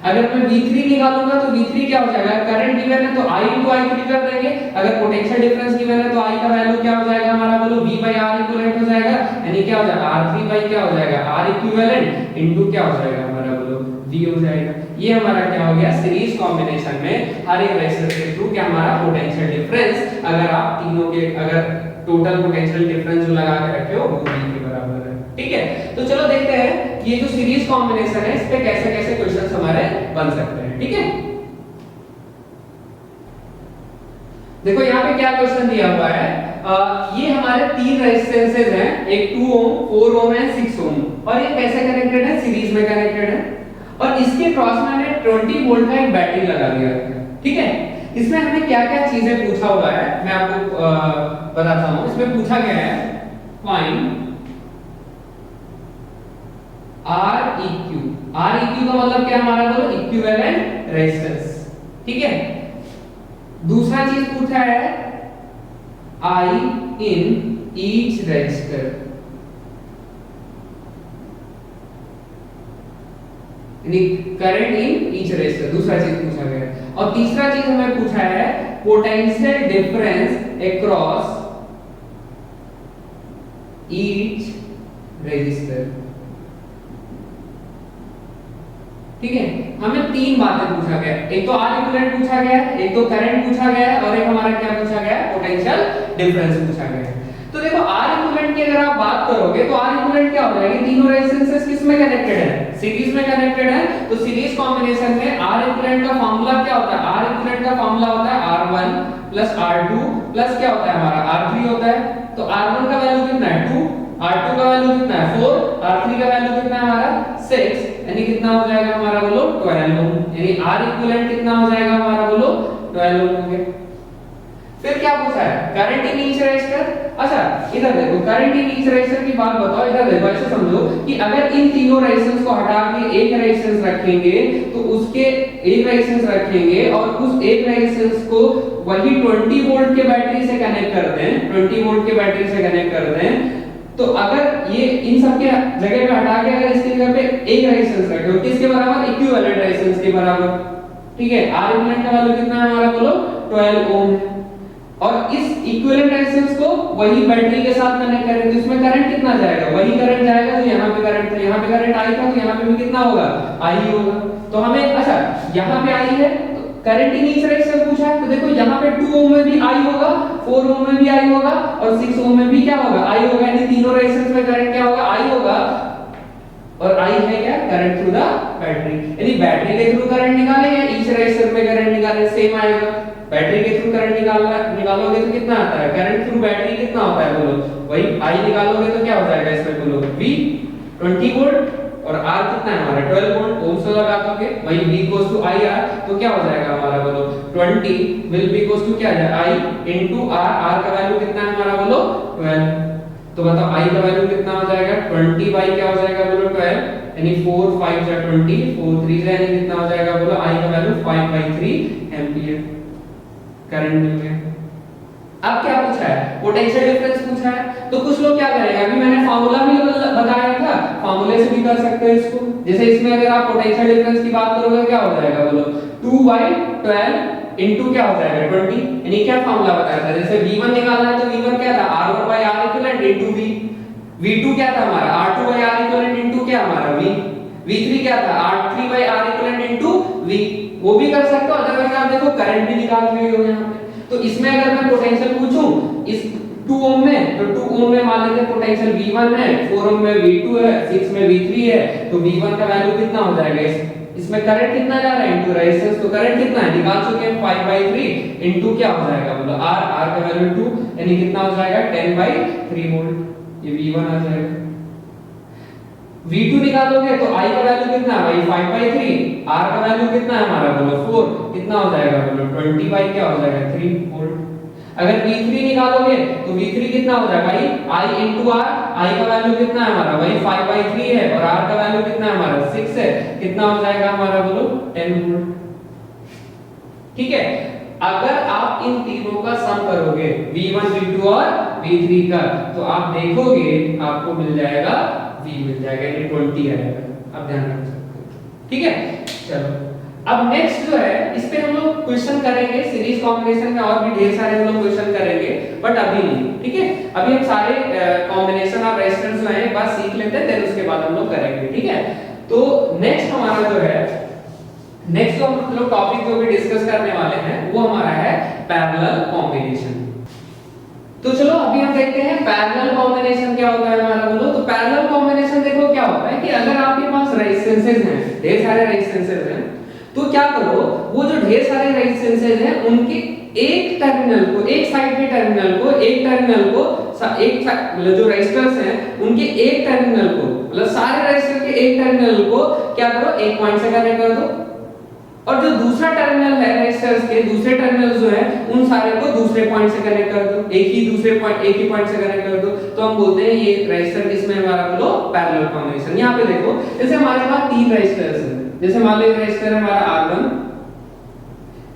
अगर मैं V3 निकालूंगा तो V3 क्या हो जाएगा, करंट गिवन है तो I into I3 कर देंगे, अगर पोटेंशियल डिफरेंस गिवन है तो I का वैल्यू क्या हो जाएगा हमारा, बोलो V by R इक्विवेलेंट हो जाएगा, यानी क्या हो जाएगा R3 by क्या हो जाएगा R इक्विवेलेंट इनटू क्या हो जाएगा हमारा, बोलो V हो जाएगा। ये हमारा क्या हो गया, सीरीज कॉम्बिनेशन में हर एक रेजिस्टर के थ्रू क्या हमारा पोटेंशियल डिफरेंस, अगर आप तीनों के अगर टोटल पोटेंशियल डिफरेंस जो लगा के रखे हो वो V के बराबर है। ठीक है, तो चलो देखते हैं ये जो सीरीज कॉम्बिनेशन है इस पे कैसे कैसे क्वेश्चंस हमारे बन सकते हैं। ठीक है, देखो यहाँ पे क्या क्वेश्चन दिया हुआ है, ये हमारे तीन रेजिस्टेंसेस हैं, एक 2 ओम 4 ओम एंड 6 ओम, और ये कैसे कनेक्टेड है, सीरीज में कनेक्टेड है, और इसके क्रॉस में हमने 20 वोल्ट का एक बैटरी लगा दिया है। ठीक है, इसमें हमें क्या क्या चीजें पूछा हुआ है मैं आपको बताता हूं। इसमें पूछा गया है फाइंड Req का मतलब क्या हमारा, बोलो इक्विवेलेंट रेजिस्टेंस। ठीक है, दूसरा चीज पूछा है I in each register, current in each resistor, दूसरा चीज पूछा गया है। और तीसरा चीज हमें पूछा है potential difference across each resistor. ठीक है, हमें तीन बातें पूछा गया, एक तो R इक्विवेलेंट पूछा गया है, एक तो करंट पूछा गया है, और एक हमारा क्या पूछा गया है, पोटेंशियल डिफरेंस पूछा गया है। तो देखो R इक्विवेलेंट की अगर आप बात करोगे तो R इक्विवेलेंट क्या हो जाएगा, तीनों रेजिस्टेंसेस किस में कनेक्टेड है, सीरीज में कनेक्टेड है, तो सीरीज कॉम्बिनेशन में R इक्विवेलेंट का फार्मूला क्या होता है, R इक्विवेलेंट का फार्मूला होता है R1 प्लस R2 प्लस क्या होता है हमारा R3 होता है। तो R1 का वैल्यू कितना है 2, R2 का वैल्यू कितना है 4, R3 का वैल्यू कितना है हमारा 6, यानी कितना हो जाएगा हमारा, बोलो 12 ओम, यानी R इक्विवेलेंट कितना हो जाएगा हमारा, बोलो 12 ओम हो गया। फिर क्या पूछा है, करंट इन ईच रेजिस्टर। अच्छा इधर देखो, करंट इन ईच रेजिस्टर की बात बताओ, इधर देखो ऐसे समझो कि अगर इन तीनों रेजिस्टेंस को हटा के एक रेजिस्टेंस रखेंगे तो उसके एक रेजिस्टेंस रखेंगे और उस एक रेजिस्टेंस को वही 20 वोल्ट के बैटरी से कनेक्ट कर दें, 20 वोल्ट के बैटरी से कनेक्ट कर दें, तो अगर ये इन सब के जगह पे हटा के अगर इसकी जगह पे एक रेजिस्टेंस रखे हो किसके बराबर, इक्विवेलेंट रेजिस्टेंस के बराबर। ठीक है, R इक्विवेलेंट का वैल्यू कितना है हमारा, बोलो 12 ओम है, और इस इक्विवेलेंट रेजिस्टेंस को वही बैटरी के साथ कनेक्ट करें तो इसमें करंट कितना जाएगा, वही करंट जाएगा जो यहाँ पे करंट था, यहाँ पे करंट आई था तो यहाँ पे भी कितना होगा, आई होगा। तो हमें अच्छा यहाँ पे आई है तो करंट इन ईच रेजिस्टर पूछा है, तो देखो यहाँ पे 2 ओम में भी आई होगा, 4 ओम में भी आई होगा, और 6 ओम में भी क्या होगा, आई होगा, यानी तीनों रेजिस्टेंस में करंट क्या होगा, आई होगा, और आई है क्या, करंट थ्रू द बैटरी, यानी बैटरी के थ्रू करंट निकालेंगे, ईच रेजिस्टर में करंट निकालेंगे सेम आएगा। बैटरी के थ्रू करंट निकालोगे तो कितना आता है, करंट थ्रू बैटरी कितना होता है, बोलो वही आई निकालोगे तो क्या हो जाएगा इसमें, बोलो V 20 वोल्ट और R कितना है हमारा 12 वोल्ट, ओम से लगा दोगे वही V इक्वल्स टू IR, तो क्या हो जाएगा हमारा, बोलो 20 विल बी इक्वल्स टू क्या आ जाएगा I इनटू R, R का वैल्यू कितना है हमारा, बोलो 12, तो बताओ I का वैल्यू कितना हो जाएगा 20 बाई क्या हो जाएगा, बोलो 12, यानी 4 5 जा 20, 4 3 जा यानी कितना हो जाएगा, बोलो I का वैल्यू 5/3 एंपियर करंट मिल गया। अब क्या पूछा है, पोटेंशियल डिफरेंस पूछा है, तो कुछ लोग क्या करेंगे, अभी मैंने फार्मूला भी बताया था, फार्मूले से भी कर सकते हैं इसको। जैसे इसमें अगर आप पोटेंशियल डिफरेंस की बात करोगे क्या हो जाएगा, बोलो 2/12 इनटू क्या हो जाएगा 20, यानी क्या फार्मूला बताया था, जैसे V1 निकालना है तो V1 क्या था R1/R equivalent into V, V2 क्या था हमारा R2/R इक्विवेलेंट इनटू क्या हमारा V, V3 क्या था R3/R इक्विवेलेंट इनटू V, वो भी कर सकते हो। अदरवाइज आप देखो करंट भी निकाल रहे हो यहाँ पे, तो इसमें अगर मैं पोटेंशियल पूछूं इस 2 ओम में, तो 2 ओम में मान लेते हैं पोटेंशियल V1 है, 4 ओम में V2 है, 6 में V3 है, तो V1 का वैल्यू कितना हो जाएगा, इसमें करंट कितना जा रहा है इनटू रेजिस्टेंस, तो करंट कितना है निकाल चुके हैं 5/3 इनटू क्या हो जाएगा, बोलो R, R का वैल्यू 2 यानी कितना हो जाएगा 10/3 वोल्ट, ये V1 आ जाएगा। V2 निकालोगे तो I का वैल्यू कितना है भाई 5/3, R का वैल्यू कितना है हमारा, बोलो 4, कितना हो जाएगा, बोलो 20 बाई क्या हो जाएगा 3 वोल्ट। अगर V3 निकालोगे तो V3 कितना हो जाएगा भाई I into R, I का वैल्यू कितना है हमारा वही 5/3 है, और R का वैल्यू कितना है हमारा 6 है, कितना हो जाएगा हमारा, बोलो 10 वोल्ट। ठीक है, अगर आप इन तीनों का सम करोगे V1 V2 और V3 का, तो आप देखोगे आपको मिल जाएगा V मिल जाएगा, यानी 20 आएगा, आप ध्यान रख सकते हो। ठीक है, चलो अब नेक्स्ट जो है इस पे हम लोग क्वेश्चन करेंगे, सीरीज कॉम्बिनेशन में और भी ढेर सारे हम लोग क्वेश्चन करेंगे, बट अभी नहीं, ठीक है। अभी हम सारे कॉम्बिनेशन ऑफ रेजिस्टेंस जो है एक बार सीख लेते हैं, देन उसके बाद हम लोग करेंगे, ठीक है। तो नेक्स्ट हमारा जो है, नेक्स्ट जो हम लोग टॉपिक जो भी डिस्कस करने वाले हैं वो हमारा है पैरेलल कॉम्बिनेशन। तो चलो अभी हम देखते हैं पैरेलल कॉम्बिनेशन क्या होता है हमारा, बोलो। तो पैरेलल कॉम्बिनेशन देखो क्या होता है कि अगर आपके पास रेजिस्टेंसेस हैं, ढेर सारे रेजिस्टेंसेस हैं, तो क्या करो, वो जो ढेर सारे रेजिस्टेंसेस हैं उनके एक टर्मिनल को, एक साइड के टर्मिनल को, एक टर्मिनल को, एक मतलब जो रेजिस्टर्स हैं उनके एक टर्मिनल को, मतलब सारे रेजिस्टर के एक टर्मिनल को क्या करो, एक पॉइंट से कनेक्ट कर दो, और जो दूसरा टर्मिनल है रेजिस्टर्स के दूसरे टर्मिनल जो है उन सारे को दूसरे पॉइंट से कनेक्ट कर दो, एक ही पॉइंट से कनेक्ट कर दो। तो हम बोलते हैं ये रेजिस्टर किसमें हमारा, बोलो, पैरेलल कॉम्बिनेशन। यहां पे देखो जैसे हमारे पास तीन रेजिस्टर्स हैं, जैसे मान लो एक रेजिस्टर है हमारा R1,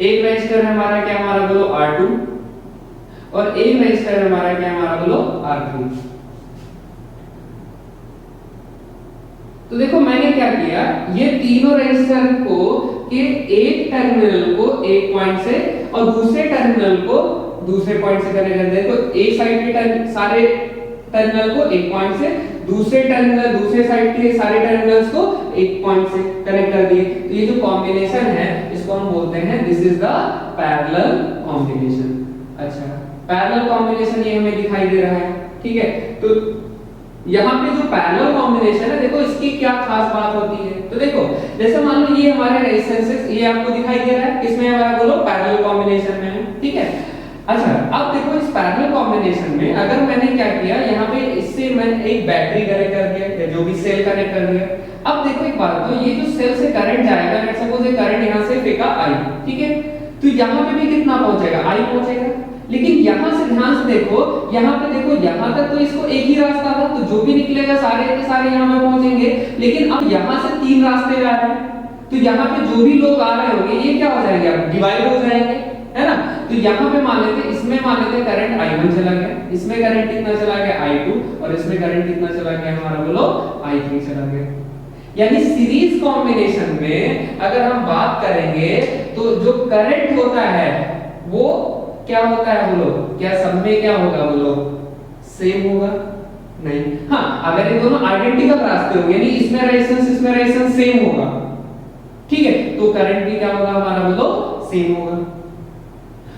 एक रेजिस्टर है हमारा क्या, हमारा बोलो R2, और एक रेजिस्टर है हमारा क्या, हमारा बोलो R3। तो देखो मैंने क्या किया, ये तीनों रेजिस्टर को के एक टर्मिनल को एक पॉइंट से और दूसरे टर्मिनल को दूसरे पॉइंट से कनेक्ट कर दिया। तो एक साइड के सारे टर्मिनल को एक पॉइंट से, दूसरे टर्मिनल दूसरे साइड के सारे टर्मिनल्स को एक पॉइंट से कनेक्ट कर दिए। तो ये जो कॉम्बिनेशन है इसको हम बोलते हैं this is the parallel combination. अच्छा, पैरेलल कॉम्बिनेशन ये हमें दिखाई दे रहा है, ठीक है। तो यहाँ पे जो पैरेलल कॉम्बिनेशन है देखो इसकी क्या खास बात होती है। तो देखो जैसे मान लो ये हमारे रेजिस्टेंसेस ये आपको दिखाई दे रहा है, किसमें हमारा, बोलो, पैरेलल कॉम्बिनेशन में है, ठीक है। अच्छा, अब देखो इस पैरेलल कॉम्बिनेशन में अगर मैंने क्या किया, यहाँ पे इससे मैंने एक बैटरी कनेक्ट कर दिया या जो भी सेल कनेक्ट कर दिया। अब देखो एक बात, तो ये जो सेल से करंट जाएगा, लेट्स सपोज ये करंट यहाँ से फेंका I, ठीक है, तो यहाँ पे भी कितना पहुंचेगा, I पहुंचेगा। लेकिन यहाँ से ध्यान से देखो, यहाँ पे देखो, यहाँ तक तो इसको एक ही रास्ता था, तो जो भी निकलेगा सारे के सारे यहाँ पे पहुंचेंगे। लेकिन अब यहाँ से तीन रास्ते जा रहे हैं, तो यहाँ पे जो भी लोग आ रहे होंगे ये क्या हो जाएंगे, अब डिवाइड हो जाएंगे, है ना। तो यहाँ पे मान लेते, इसमें मान लेते करंट I1 चला गया, इसमें करंट कितना चला गया I2, और इसमें करंट कितना चला गया हमारा, बोलो, I3 चला गया। यानी सीरीज कॉम्बिनेशन में अगर हम बात करेंगे तो जो करंट होता है वो क्या होता है, बोलो, क्या सब में क्या होगा, बोलो, सेम होगा? नहीं। हाँ, अगर ये दोनों आइडेंटिकल रास्ते होंगे, यानी इसमें रेजिस्टेंस सेम होगा, ठीक है, तो करंट भी क्या होगा हमारा, बोलो, सेम होगा।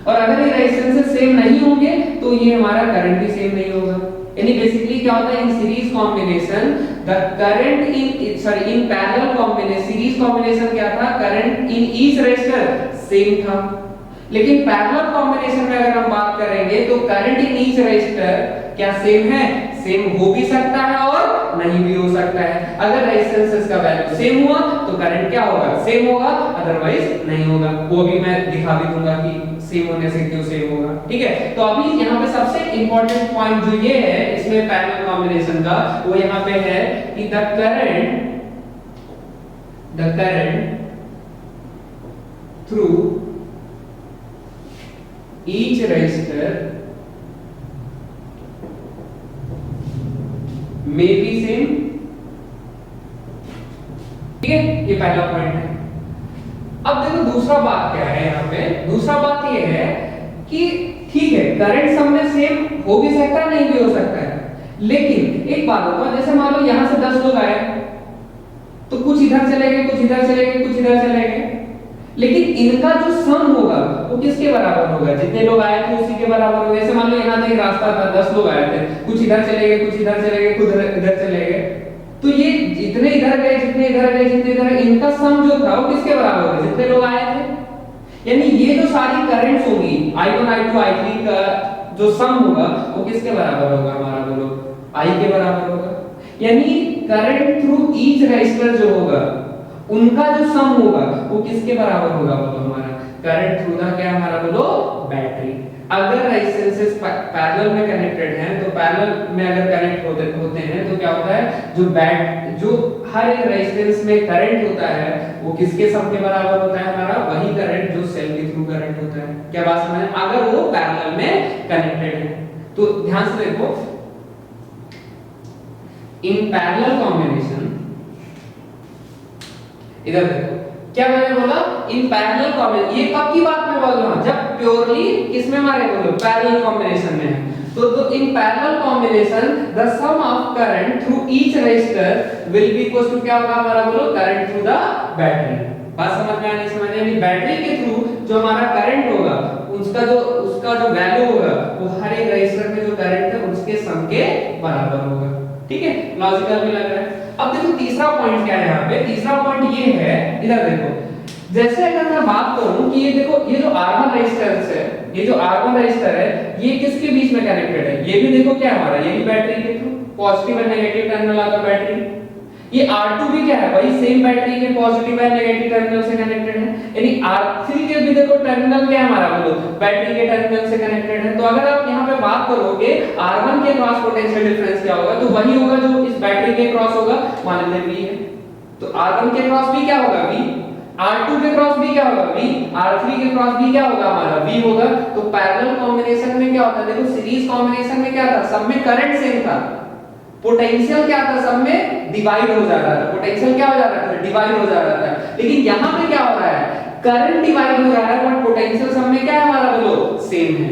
और अगर ये रेजिस्टेंस सेम नहीं होंगे तो ये हमारा करंट भी सेम नहीं होगा। यानी बेसिकली क्या होता है, in series combination the current in parallel combination, series combination क्या था, current in each resistor same था। लेकिन पैरेलल कॉम्बिनेशन में अगर हम बात करेंगे तो करंट इन ईच रेजिस्टर क्या सेम है, सेम हो भी सकता है और नहीं भी हो सकता है। अगर रेजिस्टेंसेस का वैल्यू सेम हुआ तो करंट क्या होगा, सेम होगा, अदरवाइज नहीं होगा। वो भी मैं दिखा भी दूंगा कि सेम होने से क्यों सेम होगा, ठीक है। तो अभी यहाँ पे सबसे इंपॉर्टेंट पॉइंट जो ये है इसमें पैरेलल कॉम्बिनेशन का, वो यहाँ पे है कि the current through each resistor may be same, ठीक है, ये पहला पॉइंट है। अब देखो दूसरा बात क्या है, यहाँ पे दूसरा बात ये है कि ठीक है करंट सब में सेम हो भी सकता है, नहीं भी हो सकता है, लेकिन एक बात होगा, जैसे मान लो यहाँ से 10 लोग आए तो कुछ इधर चले गए, कुछ इधर चले गए, कुछ इधर चले गए, लेकिन इनका जो सम होगा वो किसके बराबर होगा, जितने लोग आए थे उसी के बराबर होगा। जैसे मान लो यहाँ से एक रास्ता था, 10 लोग आए थे, कुछ इधर चले गए, कुछ इधर चले गए, कुछ इधर चले गए, तो ये जितने इधर गए, जितने इधर गए, जितने इधर, इनका सम जो था वो किसके बराबर होगा, जितने लोग आए थे। यानी ये जो सारी करंट्स होगी I1 I2 I3 का जो सम होगा वो किसके बराबर होगा हमारा, बोलो, I के बराबर होगा। यानी करंट थ्रू ईच रेजिस्टर जो होगा उनका जो सम होगा वो किसके बराबर होगा, बोलो, हमारा करंट थ्रू द क्या हमारा, बोलो, बैटरी। अगर रेजिस्टेंसेस पैरेलल में कनेक्टेड हैं तो पैरेलल में अगर कनेक्ट होते हैं तो क्या होता है, जो हर एक रेजिस्टेंस में करंट होता है वो किसके सम के बराबर होता है, हमारा वही करंट जो सेल के थ्रू करंट होता है। क्या बात समझ, अगर वो पैरेलल में कनेक्टेड है। तो ध्यान से देखो, इन पैरेलल कॉम्बिनेशन, इधर देखो क्या मैंने बोला, इन पैरेलल कॉम्बिनेशन, ये कब की बात मैं बोल रहा हूं, जब प्योरली किसमें हमारे बोलो पैरेलल कॉम्बिनेशन में है। तो in parallel combination the sum of current through each resistor will be equal to क्या होगा हमारा बोलो करंट थ्रू द बैटरी। बात समझ में आनी समझ में, बैटरी के थ्रू जो हमारा करंट होगा उसका जो वैल्यू होगा वो हर एक रेजिस्टर में जो करंट है उसके सम के बराबर होगा। ठीक है, लॉजिकल भी लग रहा है। अब देखो तीसरा पॉइंट क्या है यहाँ पे, तीसरा पॉइंट ये है, इधर देखो, जैसे अगर मैं बात करूं कि ये देखो ये जो R1 रेजिस्टेंस है, ये जो R1 रेजिस्टर है ये किसके बीच में कनेक्टेड है, ये भी देखो क्या हमारा ये भी बैटरी के थ्रू पॉजिटिव और नेगेटिव टर्मिनल वाला बैटरी। ये R2 भी क्या है भाई सेम बैटरी के पॉजिटिव और नेगेटिव टर्मिनल से कनेक्टेड है, यानी R3 के भी देखो टर्मिनल क्या है हमारा बोलो बैटरी के टर्मिनल से कनेक्टेड है। तो अगर आप यहाँ पे बात करोगे R1 के क्रॉस पोटेंशियल डिफरेंस क्या होगा, तो वही होगा जो इस बैटरी के क्रॉस होगा, मान लेते हैं V है तो R1 के क्रॉस भी क्या होगा V, R2 के क्रॉस भी क्या होगा V, R3 के क्रॉस भी क्या होगा हमारा V होगा। तो पैरेलल कॉम्बिनेशन में क्या होता है, देखो सीरीज कॉम्बिनेशन में क्या था, सब में करंट सेम था, पोटेंशियल क्या था सब में डिवाइड हो जा रहा था, पोटेंशियल क्या हो जा रहा था डिवाइड हो जा रहा था। लेकिन यहाँ पे क्या हो रहा है, करंट डिवाइड हो जा रहा है बट पोटेंशियल सब में क्या है हमारा बोलो सेम है।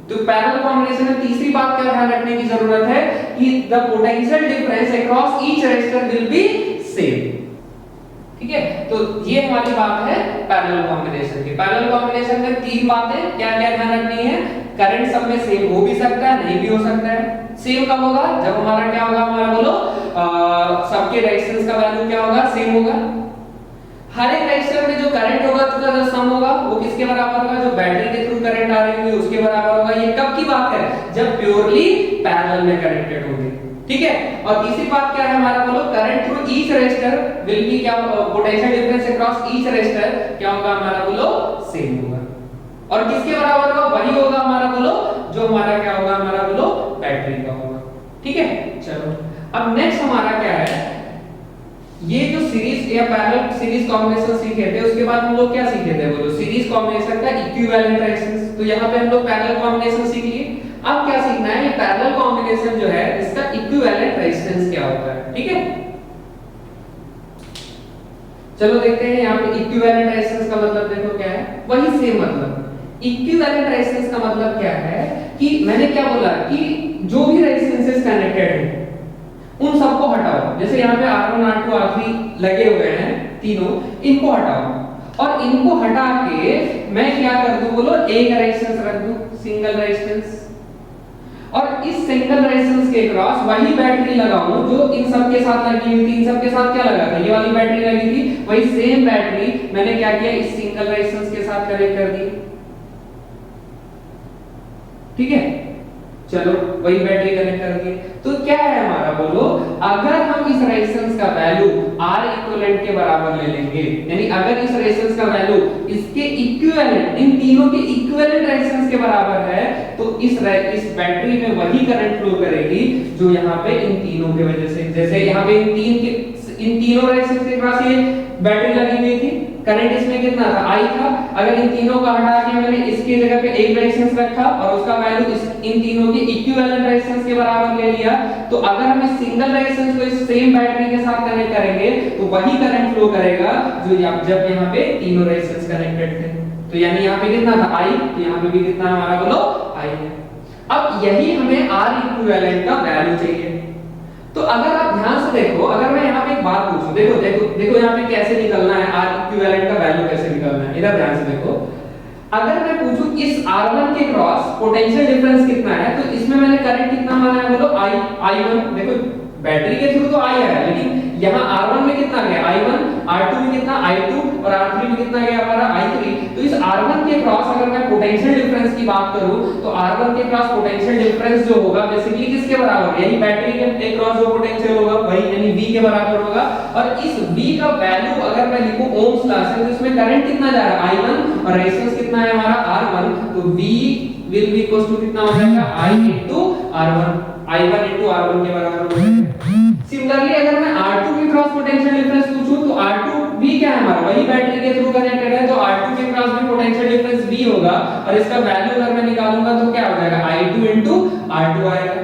तो पैरेलल कॉम्बिनेशन में तीसरी बात क्या ध्यान रखने की जरूरत है कि the potential difference across each resistor will be same. ठीक है, तो ये हमारी बात है पैरेलल कॉम्बिनेशन की। पैरेलल कॉम्बिनेशन में तीन बातें क्या क्या ध्यान रखनी है, करंट सब में सेम हो भी सकता है नहीं भी हो सकता है। सेम कब होगा, जब हमारा क्या होगा हमारा बोलो सबके रेजिस्टेंस का वैल्यू क्या होगा सेम होगा। हर एक रेजिस्टर में जो करंट होगा उसका जो सम होगा वो किसके बराबर होगा, जो बैटरी के थ्रू करंट आ रही होगी उसके बराबर होगा। ये कब की बात है, जब प्योरली पैरेलल में कनेक्टेड होंगे। ठीक है, और तीसरी बात क्या है हमारा बोलो current through each resistor will be क्या potential difference across each resistor क्या होगा हमारा बोलो सेम होगा। और किसके बराबर होगा, वही होगा हमारा बोलो जो हमारा क्या होगा हमारा बोलो बैटरी का होगा। ठीक है, चलो अब नेक्स्ट हमारा क्या है, ये जो सीरीज या पैरेलल सीरीज कॉम्बिनेशन सीखे थे उसके बाद हम लोग क्या सीखे थे बोलो सीरीज कॉम्बिनेशन का इक्विवेलेंट रेजिस्टेंस। तो यहाँ पे हम लोग पैरेलल कॉम्बिनेशन सीख लिए। अब क्या सीखना है, ये पैरेलल कॉम्बिनेशन जो है इसका इक्विवेलेंट रेजिस्टेंस क्या होता है। ठीक है, चलो देखते हैं यहाँ पे इक्विवेलेंट रेजिस्टेंस का मतलब देखो क्या है, वही सेम मतलब। इक्विवेलेंट रेजिस्टेंस का मतलब क्या है कि मैंने क्या बोला कि जो भी रेजिस्टेंसेस कनेक्टेड है उन सबको हटाओ। जैसे यहाँ पे R1 R2 R3 लगे हुए हैं तीनों, इनको हटाओ और इनको हटा के मैं क्या कर दूं बोलो एक रेजिस्टेंस रख दूं, सिंगल रेजिस्टेंस, और इस सिंगल रेजिस्टेंस के क्रॉस वही बैटरी लगाऊं जो इन सब के साथ लगी हुई थी। इन सब के साथ क्या लगा था, ये वाली बैटरी लगी थी, वही सेम बैटरी मैंने क्या किया इस सिंगल रेजिस्टेंस के साथ कनेक्ट कर दी। ठीक है, चलो वही बैटरी कनेक्ट कर दी। तो क्या है हमारा बोलो, अगर हम इस रेजिस्टेंस का वैल्यू R इक्विवेलेंट के बराबर ले लेंगे, यानी अगर इस रेजिस्टेंस का वैल्यू इसके इक्विवेलेंट इन तीनों के इक्विवेलेंट रेजिस्टेंस के बराबर है, तो इस बैटरी में वही करंट फ्लो करेगी जो यहाँ पे इन तीनों के वजह से, जैसे यहाँ पे इन तीनों रेजिस्टेंस के पास ये बैटरी लगी हुई थी, करंट इसमें कितना था I था। अगर इन तीनों को हटा के मैंने इसकी जगह पे एक रेजिस्टेंस रखा और उसका वैल्यू इन तीनों के इक्विवेलेंट रेजिस्टेंस के बराबर ले लिया, तो अगर हम इस सिंगल रेजिस्टेंस को इस सेम बैटरी के साथ कनेक्ट करेंगे तो वही करंट फ्लो करेगा जो जब यहाँ पे तीनों रेजिस्टेंस कनेक्टेड थे। तो यानी यहाँ पे कितना था I, तो यहाँ पे भी कितना हमारा बोलो I है। अब यही हमें R इक्विवेलेंट का वैल्यू चाहिए। तो अगर आप ध्यान से देखो, अगर मैं यहाँ पे एक बात पूछूं, देखो देखो देखो यहाँ पे कैसे निकलना है R इक्विवेलेंट का वैल्यू कैसे निकलना है, इधर ध्यान से देखो। अगर मैं पूछूं इस R1 के क्रॉस पोटेंशियल डिफरेंस कितना है, तो इसमें मैंने करंट कितना माना है बोलो I1। देखो बैटरी के थ्रू तो I है, लेकिन यहाँ R1 में कितना गया I1, R2 में कितना I2 और R3 में कितना गया हमारा I3। तो इस R1 के क्रॉस अगर मैं पोटेंशियल डिफरेंस की बात करूं तो R1 के क्रॉस पोटेंशियल डिफरेंस जो होगा बेसिकली किसके बराबर है, यानी बैटरी के क्रॉस जो पोटेंशियल होगा वही यानी V के बराबर होगा। और इस V का वैल्यू अगर मैं लिखूं ओम्स लॉ से, तो इसमें करंट कितना जा रहा है I1 और रेजिस्टेंस कितना है हमारा R1, तो V will be equal to कितना हो जाएगा I into R1, I1 into R1 के बराबर हो जाएगा। सिमिलरली अगर मैं R2 के क्रॉस पोटेंशियल डिफरेंस पूछूं तो R2 भी क्या है हमारा वही बैटरी के थ्रू कनेक्टेड है, तो R2 के क्रॉस भी पोटेंशियल डिफरेंस V होगा और इसका वैल्यू अगर मैं निकालूंगा तो क्या हो जाएगा I2 into R2 आएगा।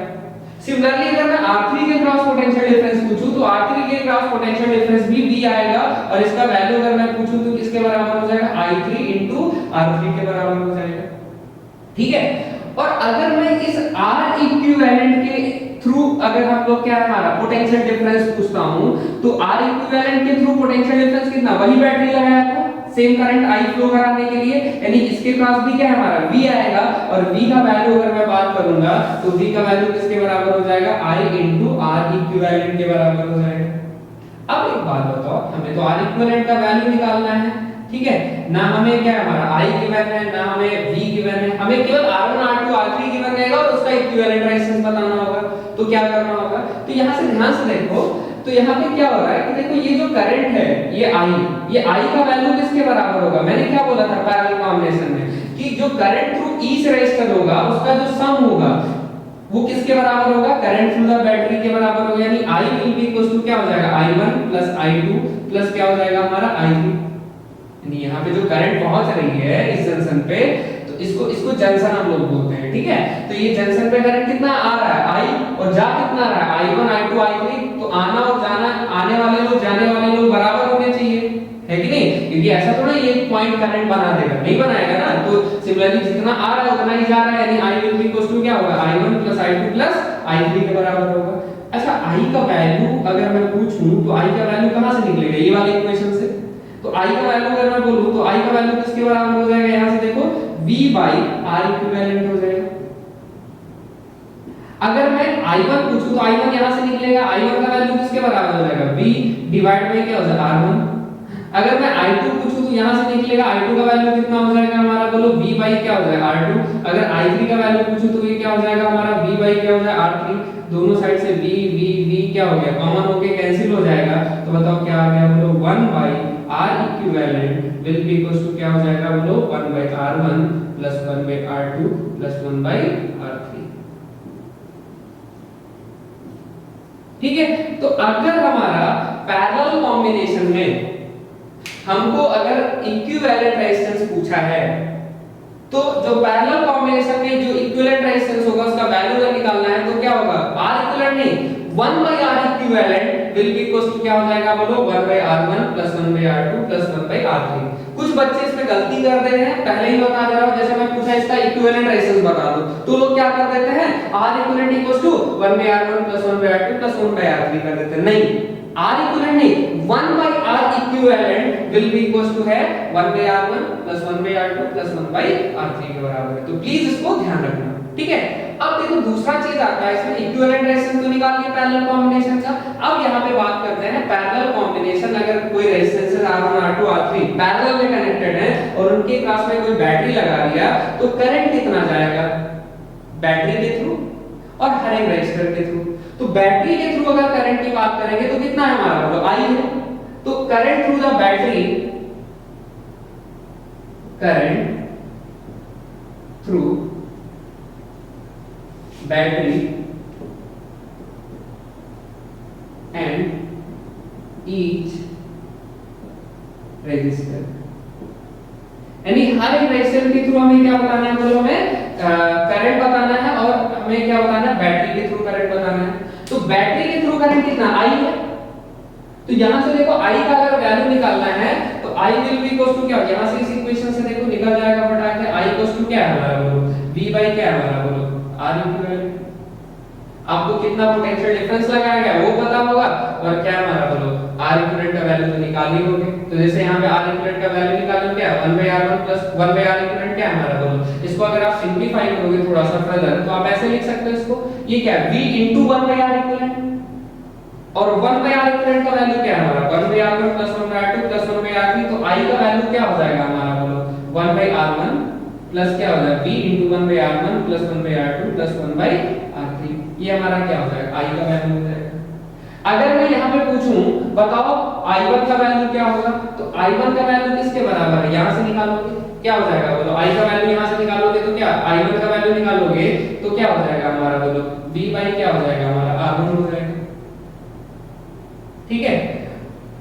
सिमिलरली अगर मैं R3 के क्रॉस पोटेंशियल डिफरेंस पूछूं तो R3 के क्रॉस पोटेंशियल डिफरेंस भी V आएगा और इसका वैल्यू अगर मैं पूछूं तो किसके बराबर हो जाएगा I3 into R3 के बराबर हो जाएगा। ठीक है, और अगर मैं इस R इक्विवेलेंट के थ्रू अगर हम लोग क्या है हमारा पोटेंशियल डिफरेंस पूछता हूं, तो R इक्विवेलेंट के थ्रू पोटेंशियल डिफरेंस कितना, वही बैटरी लगाया था सेम करंट I फ्लो कराने के लिए, यानी इसके पास भी क्या है हमारा V आएगा, और V का वैल्यू अगर मैं बात करूंगा तो V का वैल्यू किसके बराबर हो जाएगा, I into R इक्विवेलेंट के बराबर हो जाएगा। अब एक बात बताओ, हमें तो R इक्विवेलेंट का वैल्यू निकालना है, ठीक है ना, हमें क्या है हमारा I गिवन है ना हमें V गिवन है, हमें केवल R1 R2 R3 गिवन रहेगा और उसका इक्विवेलेंट रेजिस्टेंस बताना होगा। तो क्या करना होगा, तो यहां से ध्यान से देखो, तो यहाँ पे क्या हो रहा है कि देखो ये जो करंट है ये I का वैल्यू किसके बराबर होगा, मैंने क्या बोला था पैरेलल कॉम्बिनेशन में कि जो करंट थ्रू ईच रेजिस्टर होगा उसका जो सम होगा वो किसके बराबर होगा, करंट थ्रू द बैटरी के बराबर होगा, यानी I will be equal to क्या हो जाएगा I1 प्लस I2 प्लस क्या हो जाएगा हमारा I3। यानी यहाँ पे जो करंट पहुंच रही है इस जंक्शन पे, तो इसको जंक्शन हम लोग बोलते हैं, ठीक है। तो ये जंक्शन पे करंट कितना आ रहा है I, और जा कितना रहा है I1 I2 I3, तो आना और जाना, आने वाले लोग जाने वाले लोग बराबर होने चाहिए, है कि नहीं, क्योंकि ऐसा थोड़ा ये पॉइंट करंट बना देगा, नहीं बनाएगा ना। तो सिमिलरली जितना आ रहा है उतना ही जा रहा है, यानी I will be equal to क्या होगा I1 plus I2 plus I3 के बराबर होगा। अच्छा I का वैल्यू अगर मैं पूछूं तो I का वैल्यू कहां से निकलेगा, ये वाले इक्वेशन से। तो I का वैल्यू अगर मैं बोलूं तो I का वैल्यू किसके बराबर हो जाएगा, यहां से देखो V by R इक्विवेलेंट हो जाएगा। अगर मैं I1 पूछूं तो I1 यहां से निकलेगा, I1 का वैल्यू किसके बराबर हो जाएगा, V डिवाइड बाय क्या हो जाएगा R1। अगर मैं I2 पूछूं तो यहां से निकलेगा I2 का वैल्यू कितना हो जाएगा हमारा, बोलो V by क्या हो जाएगा R2। अगर I3 का वैल्यू पूछूं तो ये क्या हो जाएगा हमारा V by क्या हो जाएगा R3। दोनों साइड से V V V क्या हो गया, कॉमन होके कैंसिल हो जाएगा, तो बताओ क्या आ गया, बोलो 1 by R equivalent will be equal to क्या हो जाएगा, बोलो 1 by R1 plus 1 by R2 plus 1 by R3। ठीक है, तो अगर हमारा पैरेलल कॉम्बिनेशन में हमको अगर इक्विवेलेंट रेजिस्टेंस पूछा है, तो जो पैरेलल कॉम्बिनेशन में जो इक्विवेलेंट रेजिस्टेंस होगा उसका वैल्यू अगर निकालना है तो क्या होगा, R इक्विवेलेंट नहीं 1 by R equivalent will be equal to क्या हो जाएगा, बोलो 1 by R1 plus 1 by R2 plus 1 by R3। कुछ बच्चे इसमें गलती कर दे रहे हैं, पहले ही बता दे रहा हूं, जैसे मैं पूछा इसका इक्विवेलेंट रेजिस्टेंस बता दो, तो लोग क्या कर देते हैं R equivalent equal to 1 by R1 plus 1 by R2 plus 1 by R3 कर देते हैं। नहीं, R इक्विवेलेंट नहीं, 1 by R equivalent will be equal to है 1 by R1 plus 1 by R2 plus 1 by R3 के बराबर है। तो प्लीज इसको ध्यान रखना, ठीक है। अब देखो दूसरा चीज आता है इसमें, इक्विवेलेंट रेजिस्टेंस तो निकाल लिया पैरेलल कॉम्बिनेशन का। अब यहाँ पे बात करते हैं पैरेलल कॉम्बिनेशन, अगर कोई resistance R1 R2 R3 parallel में कनेक्टेड है और उनके पास में कोई बैटरी लगा दिया, तो करंट कितना जाएगा, बैटरी के थ्रू और हर एक रेजिस्टर के थ्रू। तो बैटरी के थ्रू अगर करंट की बात करेंगे तो कितना है हमारा, तो I है। तो current through the battery, current through battery and each resistor, यानी हर एक रेजिस्टर के थ्रू हमें क्या बताना है, बोलो हमें करंट बताना है, और हमें क्या बताना है, बैटरी के थ्रू करंट बताना है। तो बैटरी के थ्रू करंट कितना I है, तो यहां से देखो I का अगर वैल्यू निकालना है तो I will be equal to क्या, यहां से इस इक्वेशन से देखो निकल जाएगा फटाक से, I इक्वल टू क्या है हमारा, बोलो V by क्या है हमारा, बोलो R इक्विवेलेंट। आपको कितना पोटेंशियल डिफरेंस लगाया गया वो पता होगा, और क्या हमारा, बोलो R इक्विवेलेंट का वैल्यू तो निकाल ही लोगे। तो जैसे यहाँ पे R इक्विवेलेंट का वैल्यू निकालो, क्या 1 by R1 plus 1 by R equivalent क्या है हमारा, बोलो इसको अगर आप सिंपलीफाई करोगे थोड़ा सा फर्दर तो आप ऐसे लिख सकते हो इसको, ये क्या है V into 1 by R equivalent, और 1 by R इक्विवेलेंट का वैल्यू क्या है हमारा, 1 by R1 plus 1 by R2 plus 1 by R3। तो I का वैल्यू क्या हो जाएगा हमारा, बोलो 1 by R1 प्लस क्या हो जाएगा V into 1 by R1 plus 1 by R2 plus 1 by R3, ये हमारा क्या हो जाएगा, I का वैल्यू हो जाएगा। अगर मैं यहाँ पे पूछूं बताओ I1 का वैल्यू क्या होगा, तो I1 का वैल्यू किसके बराबर है, यहाँ से निकालोगे क्या हो जाएगा, बोलो I का वैल्यू यहाँ से निकालोगे तो क्या, I1 का वैल्यू निकालोगे तो क्या हो जाएगा हमारा, बोलो V by क्या हो जाएगा हमारा R1 हो जाएगा, ठीक है।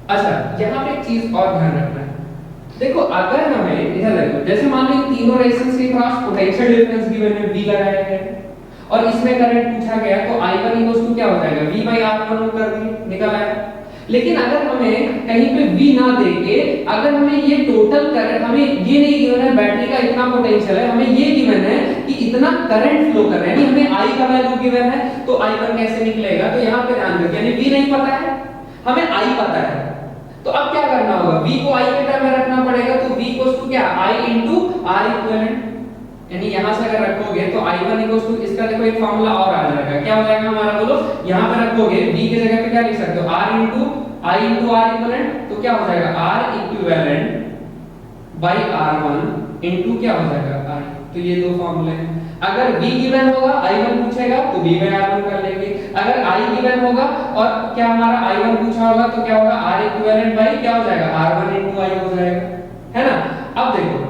अच्छा यहाँ पे एक चीज और ध्यान रखना है, देखो अगर हमें इधर देखो, जैसे मान लो तीनों रेजिस्टेंस के क्रॉस पोटेंशियल डिफरेंस गिवन है V लगाया गया है और इसमें करंट पूछा गया, तो I1 इक्वल टू क्या हो जाएगा, V by R1 कर दिए निकल आया। लेकिन अगर हमें कहीं पे V ना देके अगर हमें ये टोटल करंट, हमें ये नहीं गिवन है बैटरी का इतना पोटेंशियल है, हमें ये गिवन है कि इतना करंट फ्लो कर रहा है, यानी हमें I का वैल्यू गिवन है, तो I1 कैसे निकलेगा? तो यहाँ पे ध्यान रखिए, यानी V नहीं पता है, हमें I पता है, तो अब क्या करना होगा? V को I के टर्म में रखना पड़ेगा, तो V इक्वल्स टू क्या? I इंटू R इक्विवेलेंट, यानी यहां से अगर रखोगे तो I1 इक्वल्स टू, इसका देखो एक फार्मूला और आ जाएगा, क्या हो जाएगा हमारा? बोलो, यहां पे रखोगे V की जगह पे क्या लिख सकते हो? R into I into R equivalent, तो क्या हो जाएगा? R equivalent bye R1 into क्या हो जाएगा? R, तो ये दो फार्मूले हैं। अगर V गिवन होगा, I1 पूछेगा तो V बाय R1 कर लेंगे, अगर I गिवन होगा और क्या हमारा I1 पूछा होगा तो क्या होगा? R इक्विवेलेंट बाय क्या हो जाएगा? R1 इंटू I हो जाएगा, है ना? अब देखो,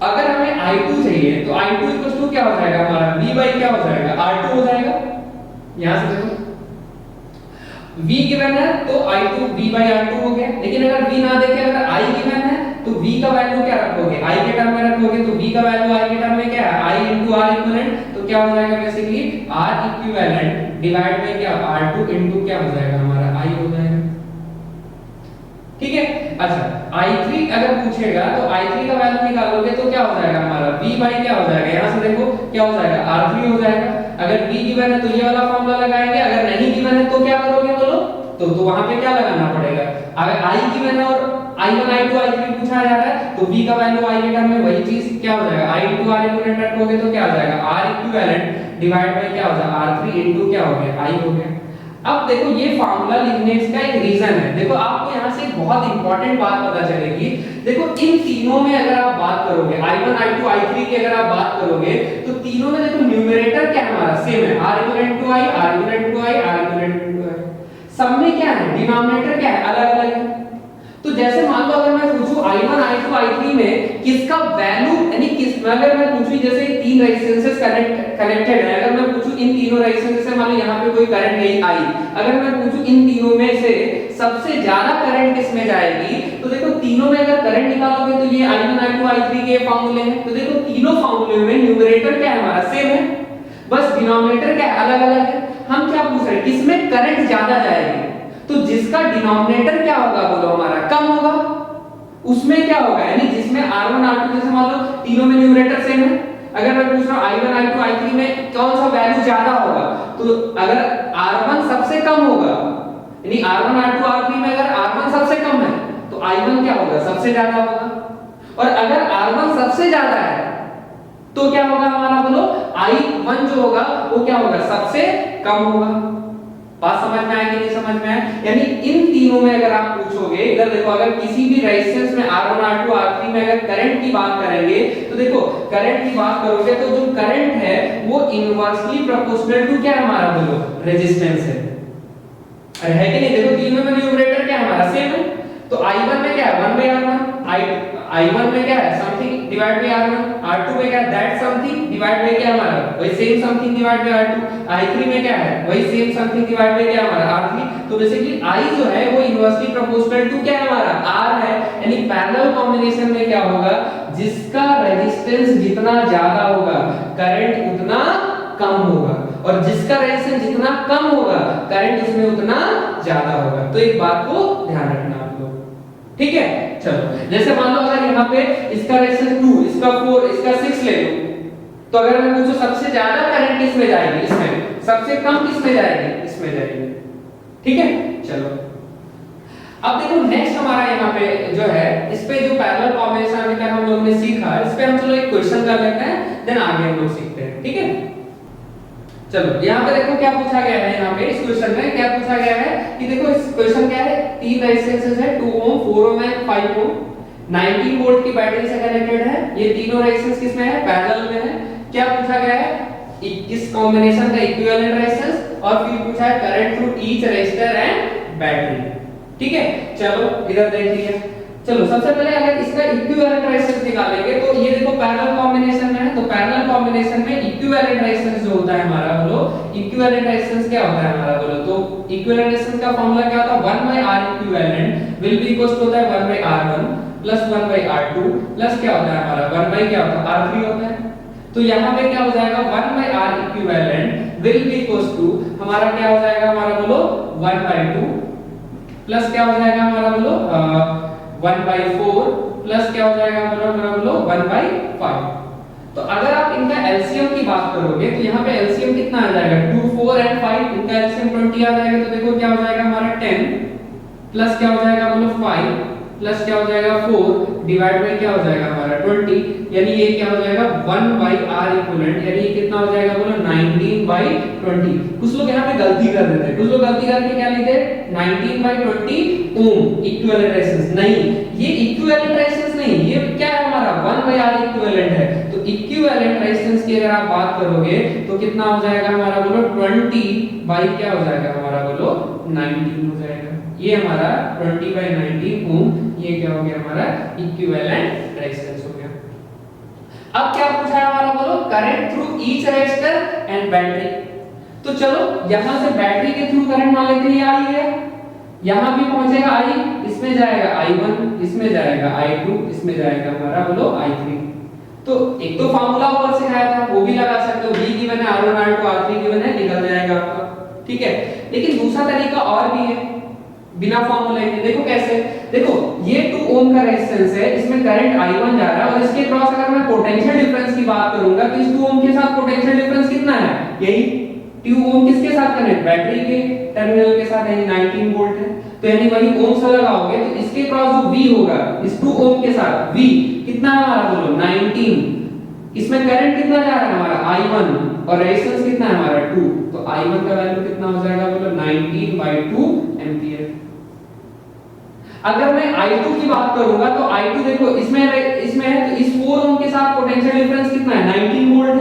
अगर हमें I2 चाहिए तो I2 इक्वल्स टू क्या हो जाएगा हमारा? V बाय क्या हो जाएगा? R2 हो जाएगा। यहां से देखो V गिवन है तो I2 V बाय R2 हो गया, लेकिन अगर V ना देके अगर I गिवन है तो V का वैल्यू क्या रखोगे? I के टर्म में रखोगे, तो V का वैल्यू I के टर्म में क्या है? I इंटू R इक्विवेलेंट, तो क्या हो जाएगा basically? R equivalent divide by क्या? R2 इंटू क्या हो जाएगा हमारा? I हो जाएगा, ठीक है। अच्छा, I3 अगर पूछेगा तो I3 का वैल्यू निकालोगे तो क्या हो जाएगा हमारा? V बाय क्या हो जाएगा? यहां से देखो क्या हो जाएगा? R3 हो जाएगा। अगर V गिवन है तो ये वाला फॉर्मूला लगाएंगे, अगर नहीं गिवन है तो क्या करोगे बोलो? तो वहां पे क्या लगाना पड़ेगा? अगर I गिवन है और I1 I2 I3 पूछा जा रहा है तो V का वैल्यू I के टर्म में वही चीज क्या हो जाएगा? I इंटू R इक्विवेलेंट रखोगे तो क्या हो जाएगा? R इक्विवेलेंट डिवाइड बाय क्या हो जाएगा? R3 इंटू क्या हो गया? I हो गया। अब देखो ये फार्मूला लिखने का एक रीजन है, देखो आपको यहाँ से एक बहुत इंपॉर्टेंट बात पता चलेगी। देखो इन तीनों में अगर आप बात करोगे, I1 I2 I3 की अगर आप बात करोगे तो तीनों में देखो न्यूमरेटर क्या है हमारा? सेम है, R equivalent to I, R equivalent to I, R equivalent to I। सब में क्या है? डिनोमिनेटर क्या है? अलग अलग है। तो जैसे मान लो अगर मैं पूछूं I1 I2 I3 में किसका वैल्यू, यानी किस, अगर मैं पूछूं जैसे तीन रेजिस्टेंसेस कनेक्टेड है, अगर मैं पूछूं इन तीनों रेजिस्टेंसेस से मान लो यहां पे कोई करंट नहीं आई, अगर मैं पूछूं इन तीनों में से सबसे ज्यादा करंट किस में जाएगी, तो देखो तीनों में अगर करंट निकालोगे तो ये I1 I2 I3 के फार्मूले हैं, तो देखो तीनों फार्मूले में न्यूमरेटर क्या है हमारा? सेम है, बस डिनोमिनेटर क्या है? अलग अलग है। हम क्या पूछ रहे हैं? किसमें करंट ज्यादा जाएगी, तो जिसका डिनोमिनेटर क्या होगा बोलो हमारा? कम होगा, उसमें क्या होगा? यानी जिसमें R1 R2, जैसे मान लो तीनों में न्यूमरेटर सेम है, अगर मैं पूछ रहा हूं I1 I2 I3 में कौन सा वैल्यू ज्यादा होगा, तो अगर R1 सबसे कम होगा, यानी R1 R2 R3 में अगर R1 सबसे कम है तो I1 क्या होगा? सबसे ज्यादा होगा, और अगर R1 सबसे ज्यादा है तो क्या होगा हमारा बोलो? I1 जो होगा वो क्या होगा? सबसे कम होगा। बात समझ में आएगी? नहीं समझ में आए? यानी इन तीनों में अगर आप पूछोगे, इधर देखो अगर किसी भी रेजिस्टेंस में R1 R2 R3 में अगर करंट की बात करेंगे तो देखो करंट की बात करोगे तो जो करंट है वो इनवर्सली प्रोपोर्शनल टू क्या है हमारा बोलो? रेजिस्टेंस है, अरे है कि नहीं? देखो तीनों में न्यूमरेटर क्या है हमारा? सेम है, तो I1 में क्या है? 1 by R1, I1 में क्या है? Something divide by R1, R2 में क्या है? दैट समथिंग डिवाइड बाय क्या हमारा? वही same something divide by R2, I3 में क्या है? वही सेम समथिंग डिवाइड बाय क्या हमारा? R3। तो बेसिकली I जो है वो इनवर्सली प्रोपोर्शनल टू क्या है हमारा? R है, यानी पैरेलल कॉम्बिनेशन में क्या होगा? जिसका रेजिस्टेंस जितना ज्यादा होगा करंट उतना कम होगा, और जिसका रेजिस्टेंस जितना कम होगा करंट उसमें उतना ज्यादा होगा। तो एक बात को ध्यान रखना आप लोग, ठीक है। चलो जैसे मान लो अगर यहाँ पे इसका रेजिस्टेंस 2, इसका 4, इसका 6 ले लो, तो अगर मैं पूछूं सबसे ज्यादा करंट किस में जाएगी? इसमें। सबसे कम किस में जाएगी? इसमें जाएगी, ठीक है। चलो अब देखो नेक्स्ट हमारा यहाँ पे जो है, इस पे जो पैरेलल कॉम्बिनेशन अभी तक हम लोगों ने सीखा, इस पे हम चलो एक क्वेश्चन कर लेते हैं, देन आगे हम लोग सीखते हैं, ठीक है। चलो यहाँ पे देखो क्या पूछा गया है, यहाँ पे इस क्वेश्चन में क्या पूछा गया है कि देखो इस क्वेश्चन क्या है, तीन रेजिस्टेंसेस है 2 ओम 4 ओम एंड 5 ओम, 19 वोल्ट की बैटरी से कनेक्टेड है। ये तीनों रेजिस्टेंस किस में है? पैरेलल में है। क्या पूछा गया है? इस कॉम्बिनेशन का इक्विवेलेंट रेजिस्टेंस, और फिर पूछा है current through each resistor and battery, ठीक है। चलो इधर देख लिया। चलो सबसे पहले अगर इसका इक्विवेलेंट रेजिस्टेंस निकालेंगे तो ये देखो पैरेलल कॉम्बिनेशन में है, तो पैरेलल कॉम्बिनेशन में इक्विवेलेंट रेजिस्टेंस जो होता है हमारा बोलो, इक्विवेलेंट रेजिस्टेंस क्या होता है हमारा बोलो, तो इक्विवेलेंट रेजिस्टेंस का फार्मूला क्या होता है? 1 by R equivalent will be equals to होता है 1 by R1 plus 1 by R2 plus क्या होता है हमारा 1 by क्या होता है R3 होता है। तो यहाँ पे क्या हो जाएगा? 1 by R equivalent will be equals to हमारा क्या हो जाएगा हमारा बोलो 1 by 2 प्लस क्या हो जाएगा हमारा बोलो 1/4 प्लस क्या हो जाएगा हमारा बोलो 1/5। तो अगर आप इनका एलसीएम की बात करोगे तो यहाँ पे एलसीएम कितना आ जाएगा 2 4 एंड 5, इनका एलसीएम 20 आ जाएगा। तो देखो क्या हो जाएगा हमारा 10 प्लस क्या हो जाएगा बोलो 5 प्लस क्या हो जाएगा 4 डिवाइड बाय क्या हो जाएगा हमारा 20, यानी ये क्या हो जाएगा 1/r इक्विवेलेंट, यानी ये कितना हो जाएगा बोलो 19/20। कुछ लोग यहाँ पे गलती कर देते हैं, कुछ लोग गलती करके क्या लिखते हैं 19/20 ओम इक्विवेलेंट रेजिस्टेंस। नहीं, ये इक्विवेलेंट रेजिस्टेंस नहीं, ये क्या है हमारा 1/r इक्विवेलेंट है। तो इक्विवेलेंट रेजिस्टेंस की अगर आप बात करोगे तो कितना हो जाएगा हमारा बोलो 20 बाई क्या हो जाएगा हमारा बोलो 19 हो जाएगा। ये हमारा 20/19 ओम, ये क्या हो गया हमारा इक्विवेलेंट रेजिस्टेंस हो गया। अब क्या पूछा है हमारा बोलो current through each resistor and battery. तो चलो यहां से बैटरी के थ्रू करंट मान लेते हैं आई है, यहां भी पहुंचेगा आई, इसमें जाएगा i1, इसमें जाएगा i2, इसमें जाएगा हमारा बोलो i3। तो एक तो फार्मूला ऊपर से आया था वो भी लगा सकते हो, v गिवन है r1 r2 r3 गिवन है, निकल जाएगा आपका, ठीक है। लेकिन दूसरा तरीका और भी है बिना फार्मूले के। देखो कैसे, देखो ये 2 ओम का रेजिस्टेंस है, इसमें करंट i1 जा रहा है और इसके क्रॉस अगर मैं पोटेंशियल डिफरेंस की बात करूंगा तो इस 2 ओम के साथ पोटेंशियल डिफरेंस कितना है, यही 2 ओम किसके साथ कनेक्ट, बैटरी के टर्मिनल के साथ, यानी 19 वोल्ट है। तो यानी वही ओम से लगाओगे तो इसके क्रॉस जो v होगा इस 2 ओम के साथ v कितना है हमारा बोलो 19, इसमें करंट कितना जा रहा है हमारा i1 और रेजिस्टेंस कितना है हमारा 2, तो i1 का वैल्यू कितना हो जाएगा बोलो 19/2 एंपियर। अगर मैं i2 की बात करूंगा तो i2 देखो इसमें है तो इस 4 ओम के साथ पोटेंशियल डिफरेंस कितना है 19 वोल्ट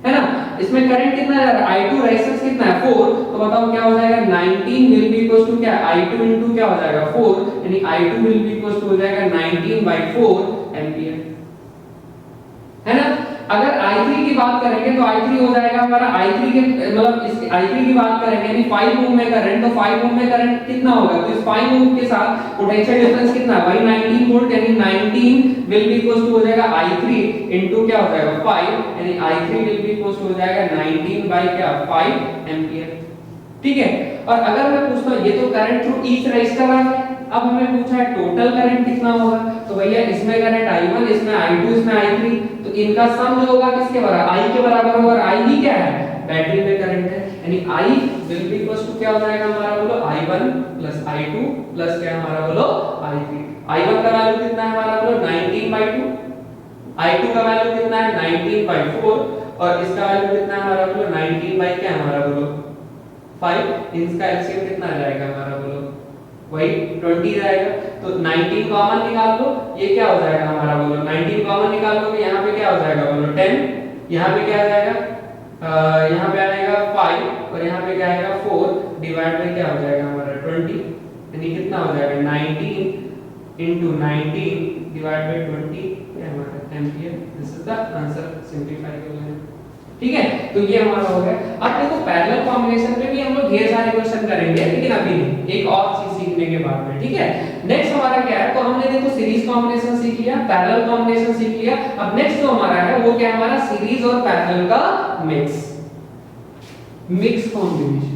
है ना, इसमें करंट कितना जा रहा है i2, रेजिस्टेंस कितना है 4, तो बताओ क्या हो जाएगा 19 विल बी इक्वल्स टू क्या i2 इनटू क्या हो जाएगा 4, यानी i2 will be equals to हो जाएगा 19/4 एंपियर, है ना। अगर i3 की बात करेंगे तो i3 हो जाएगा हमारा i3 के मतलब इस i3 की बात करेंगे यानी 5 ओम में करंट, तो 5 ओम में करंट कितना होगा, तो इस 5 ओम के साथ पोटेंशियल डिफरेंस कितना है भाई 19 वोल्ट, यानी 19 विल बी इक्वल्स टू हो जाएगा i3 इनटू क्या हो जाएगा 5, यानी i3 will be equals to हो जाएगा 19 बाय क्या 5 एंपियर, ठीक है। और अगर मैं पूछता हूं ये तो करंट थ्रू ईच रेजिस्टर आ गया, अब हमें पूछा है टोटल करंट कितना होगा, तो भैया इसमें करंट i1, इसमें i2, इसमें i3, तो इनका सम जो होगा किसके बराबर, i के बराबर होगा, और i ही क्या है बैटरी में करंट है, यानी i will be equals to क्या हो जाएगा हमारा बोलो i1 प्लस i2 प्लस क्या हमारा बोलो i3। i1 का वैल्यू कितना है हमारा बोलो 19/2, i2 का वैल्यू कितना है 19/4 और इसका वैल्यू कितना है हमारा बोलो 19 बाय क्या हमारा बोलो 5, इसका एलसीएम कितना आ जाएगा हमारा बोलो वही 20 जाएगा। तो 19 कॉमन निकाल लो, ये क्या हो जाएगा हमारा बोलो 19 कॉमन निकाल लो, यहाँ पे क्या हो जाएगा बोलो 10, यहाँ पे क्या आ जाएगा यहाँ पे आएगा 5 और यहाँ पे क्या आएगा 4 डिवाइड बाय क्या हो जाएगा हमारा 20, यानी कितना हो जाएगा 19 into 19 डिवाइड बाय 20 ये हमारा ampere. This is the answer, simplify कर लेना, ठीक है। तो ये हमारा हो गया। अब देखो पैरेलल कॉम्बिनेशन में भी हम लोग ढेर सारे क्वेश्चन करेंगे, लेकिन अभी नहीं, एक और चीज सीखने के बाद में, ठीक है। नेक्स्ट हमारा क्या है, तो हमने देखो सीरीज कॉम्बिनेशन सीख लिया, पैरेलल कॉम्बिनेशन सीख लिया। अब नेक्स्ट जो हमारा है वो क्या है हमारा सीरीज और पैरेलल का मिक्स कॉम्बिनेशन।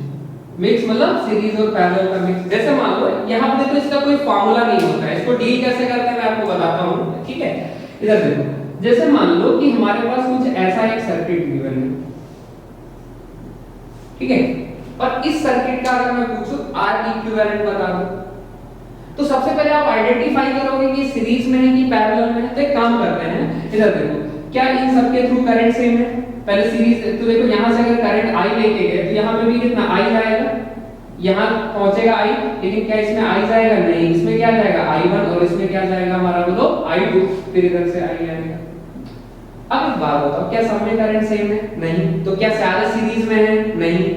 मिक्स मतलब सीरीज और पैरेलल का मिक्स। जैसे मान लो यहाँ पे देखो इसका कोई फार्मूला नहीं होता है, इसको डील कैसे करते हैं मैं आपको बताता हूँ, ठीक है। इधर देखो, जैसे मान लो कि हमारे पास कुछ ऐसा एक सर्किट गिवन है, ठीक है, और इस सर्किट का अगर मैं पूछूं R इक्विवेलेंट बता दो, तो सबसे पहले आप आइडेंटिफाई करोगे कि सीरीज में है कि पैरेलल में है। तो एक काम करते हैं, इधर देखो क्या इन सबके थ्रू करंट सेम है, पहले सीरीज तो देखो यहां से अगर करंट I लेके गए तो यहां पे भी कितना I जाएगा, यहां पहुंचेगा I, लेकिन क्या इसमें I जाएगा, नहीं, इसमें क्या जाएगा I1 और इसमें क्या जाएगा हमारा बोलो I2, फिर इधर से I आएगा। अब एक बात बताओ, क्या सब में करंट सेम है, नहीं, तो क्या सारे सीरीज में है, नहीं।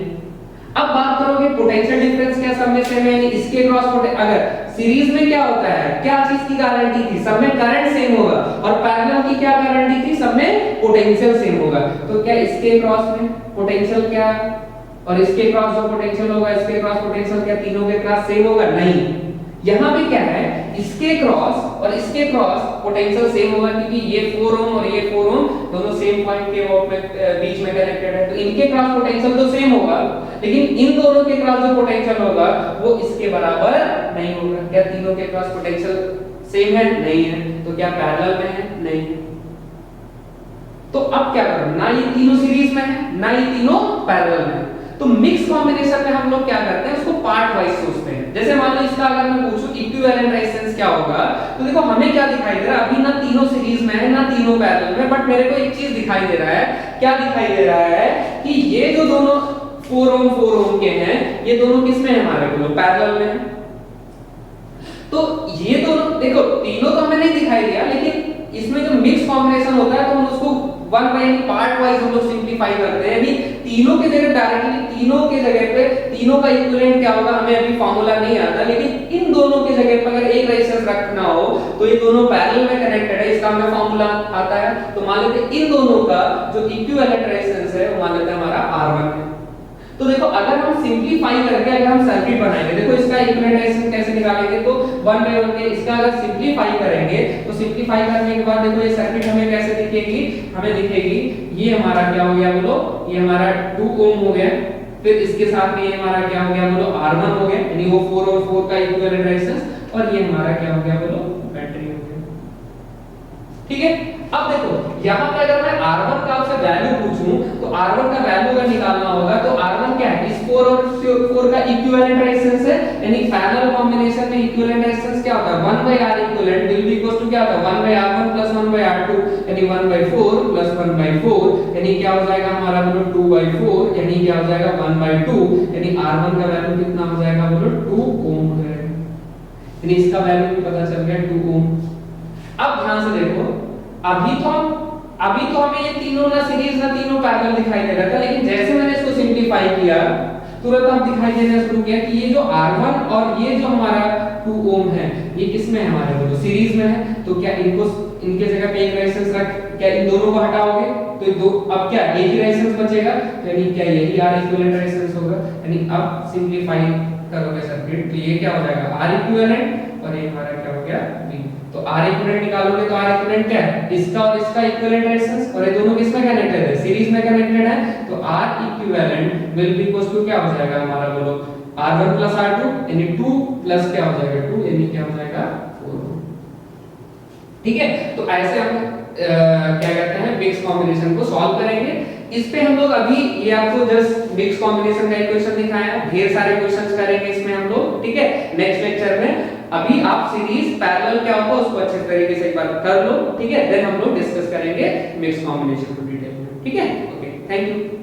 अब बात करोगे पोटेंशियल डिफरेंस क्या सब में सेम है, यानी इसके क्रॉस अगर सीरीज में क्या होता है, क्या चीज की गारंटी थी, सब में करंट सेम होगा, और पैरेलल की क्या गारंटी थी, सब में पोटेंशियल सेम होगा। तो क्या इसके क्रॉस में पोटेंशियल क्या और इसके क्रॉस जो पोटेंशियल होगा, इसके क्रॉस पोटेंशियल क्या तीनों के क्रॉस सेम होगा, नहीं। यहाँ पे क्या है इसके क्रॉस और इसके क्रॉस पोटेंशियल सेम होगा, क्योंकि ये 4 ओम और ये 4 ओम दोनों सेम पॉइंट के बीच में कनेक्टेड है, तो इनके क्रॉस पोटेंशियल तो सेम होगा, लेकिन इन दोनों के क्रॉस जो पोटेंशियल होगा वो इसके बराबर नहीं होगा। क्या तीनों के क्रॉस पोटेंशियल सेम है? नहीं है। तो क्या पैरेलल में है? नहीं। तो अब क्या करूं, ना ये तीनों सीरीज में है ना ये तीनों पैरेलल में है, तो मिक्स कॉम्बिनेशन में हम लोग क्या करते हैं, उसको पार्ट वाइज सोचते हैं। जैसे मान लो इसका अगर मैं पूछूं इक्विवेलेंट रेजिस्टेंस क्या होगा, तो देखो हमें क्या दिखाई दे रहा है, अभी ना तीनों सीरीज में है ना तीनों पैरेलल में, बट मेरे को एक चीज दिखाई दे रहा है। क्या दिखाई दे रहा है कि ये जो दोनों 4 ओम के हैं, ये दोनों किसमें है, हमारे को पैरेलल में है। तो ये दोनों देखो तीनों तो हमें नहीं दिखाई दिया, लेकिन इसमें जो मिक्स कॉम्बिनेशन होता है तो हम उसको वन बाय पार्ट वाइज हम लोग सिंपलीफाई करते हैं। अभी तीनों के जगह डायरेक्टली तीनों के जगह पे तीनों का इक्विवेलेंट क्या होगा हमें अभी फार्मूला नहीं आता, लेकिन इन दोनों के जगह पर अगर एक रेजिस्टेंस रखना हो तो ये दोनों पैरेलल में कनेक्टेड है, इसका हमें फार्मूला आता है। तो मान लेते हैं इन दोनों का जो इक्विवेलेंट रेजिस्टेंस है वो मान लेते हैं हमारा R1 है। तो देखो अगर हम सिंपलीफाई करके अगर हम सर्किट बनाएंगे, देखो इसका इक्विवेलेंट रेजिस्टेंस कैसे निकालेंगे, तो 1 बाय 1 के इसका अगर सिंपलीफाई करेंगे तो सिंपलीफाई करने के बाद देखो ये सर्किट हमें कैसे दिखेगी, हमें दिखेगी ये हमारा क्या हो गया बोलो, ये हमारा 2 ओम हो गया, फिर इसके साथ में ये हमारा क्या हो गया बोलो R1 हो गया, यानी वो 4 और 4 का इक्विवेलेंट रेजिस्टेंस, और ये हमारा क्या हो गया बोलो बैटरी हो गया। ठीक है, अब देखो यहाँ पे अगर मैं R1 का आपसे वैल्यू पूछूं तो R1 का वैल्यू अगर निकालना होगा तो R1 क्या है, इस 4 और 4 का इक्विवेलेंट रेजिस्टेंस है, यानी पैरेलल कॉम्बिनेशन में इक्विवेलेंट रेजिस्टेंस क्या होता है 1 by R equivalent will be equal to क्या होता है 1 by R1 plus 1 by R2, यानी 1 by 4 plus 1 by 4, यानी क्या हो जाएगा हमारा बोलो 2 by 4, यानी क्या हो जाएगा 1 by 2, यानी R1 का वैल्यू कितना हो जाएगा बोलो 2 ओम हो जाएगा, यानी इसका वैल्यू भी पता चल गया 2 ओम। अब ध्यान से देखो अभी तो हमें ये तीनों ना सीरीज ना तीनों पैरेलल दिखाई दे रहा था, लेकिन जैसे मैंने इसको सिंपलीफाई किया तुरंत अब दिखाई देना शुरू किया कि ये जो R1 और ये जो हमारा 2 ओम है ये किसमें है, हमारे को सीरीज में है। तो क्या इनको इनके जगह पे एक रेजिस्टेंस रख, क्या इन दोनों को हटाओगे तो दो, अब क्या एक ही रेजिस्टेंस बचेगा, यानी क्या यही R इक्विवेलेंट रेजिस्टेंस होगा, यानी अब सिंपलीफाई करोगे सर्किट तो ये क्या हो जाएगा R इक्विवेलेंट और ये हमारा क्या हो गया V। तो R इक्विवेलेंट निकालोगे तो R इक्विवेलेंट क्या है, इसका और इसका इक्विवेलेंट रेजिस्टेंस, और ये दोनों किसमें कनेक्टेड है, सीरीज में कनेक्टेड है, तो R equivalent will be equal to क्या हो जाएगा हमारा बोलो R1 plus R2, यानी 2 प्लस क्या हो जाएगा 2, यानी क्या हो जाएगा 4। ठीक है, तो ऐसे हम क्या कहते हैं मिक्स कॉम्बिनेशन को सॉल्व करेंगे। इस पे हम लोग अभी ये आपको जस्ट मिक्स कॉम्बिनेशन का इक्वेशन दिखाया, ढेर सारे क्वेश्चंस करेंगे इसमें हम लोग। ठीक है, नेक्स्ट लेक्चर में अभी आप सीरीज पैरेलल क्या होगा उसको अच्छे तरीके से एक बार कर लो। ठीक है, देन हम लोग डिस्कस करेंगे मिक्स कॉम्बिनेशन को डिटेल में। ठीक है, ओके, थैंक यू।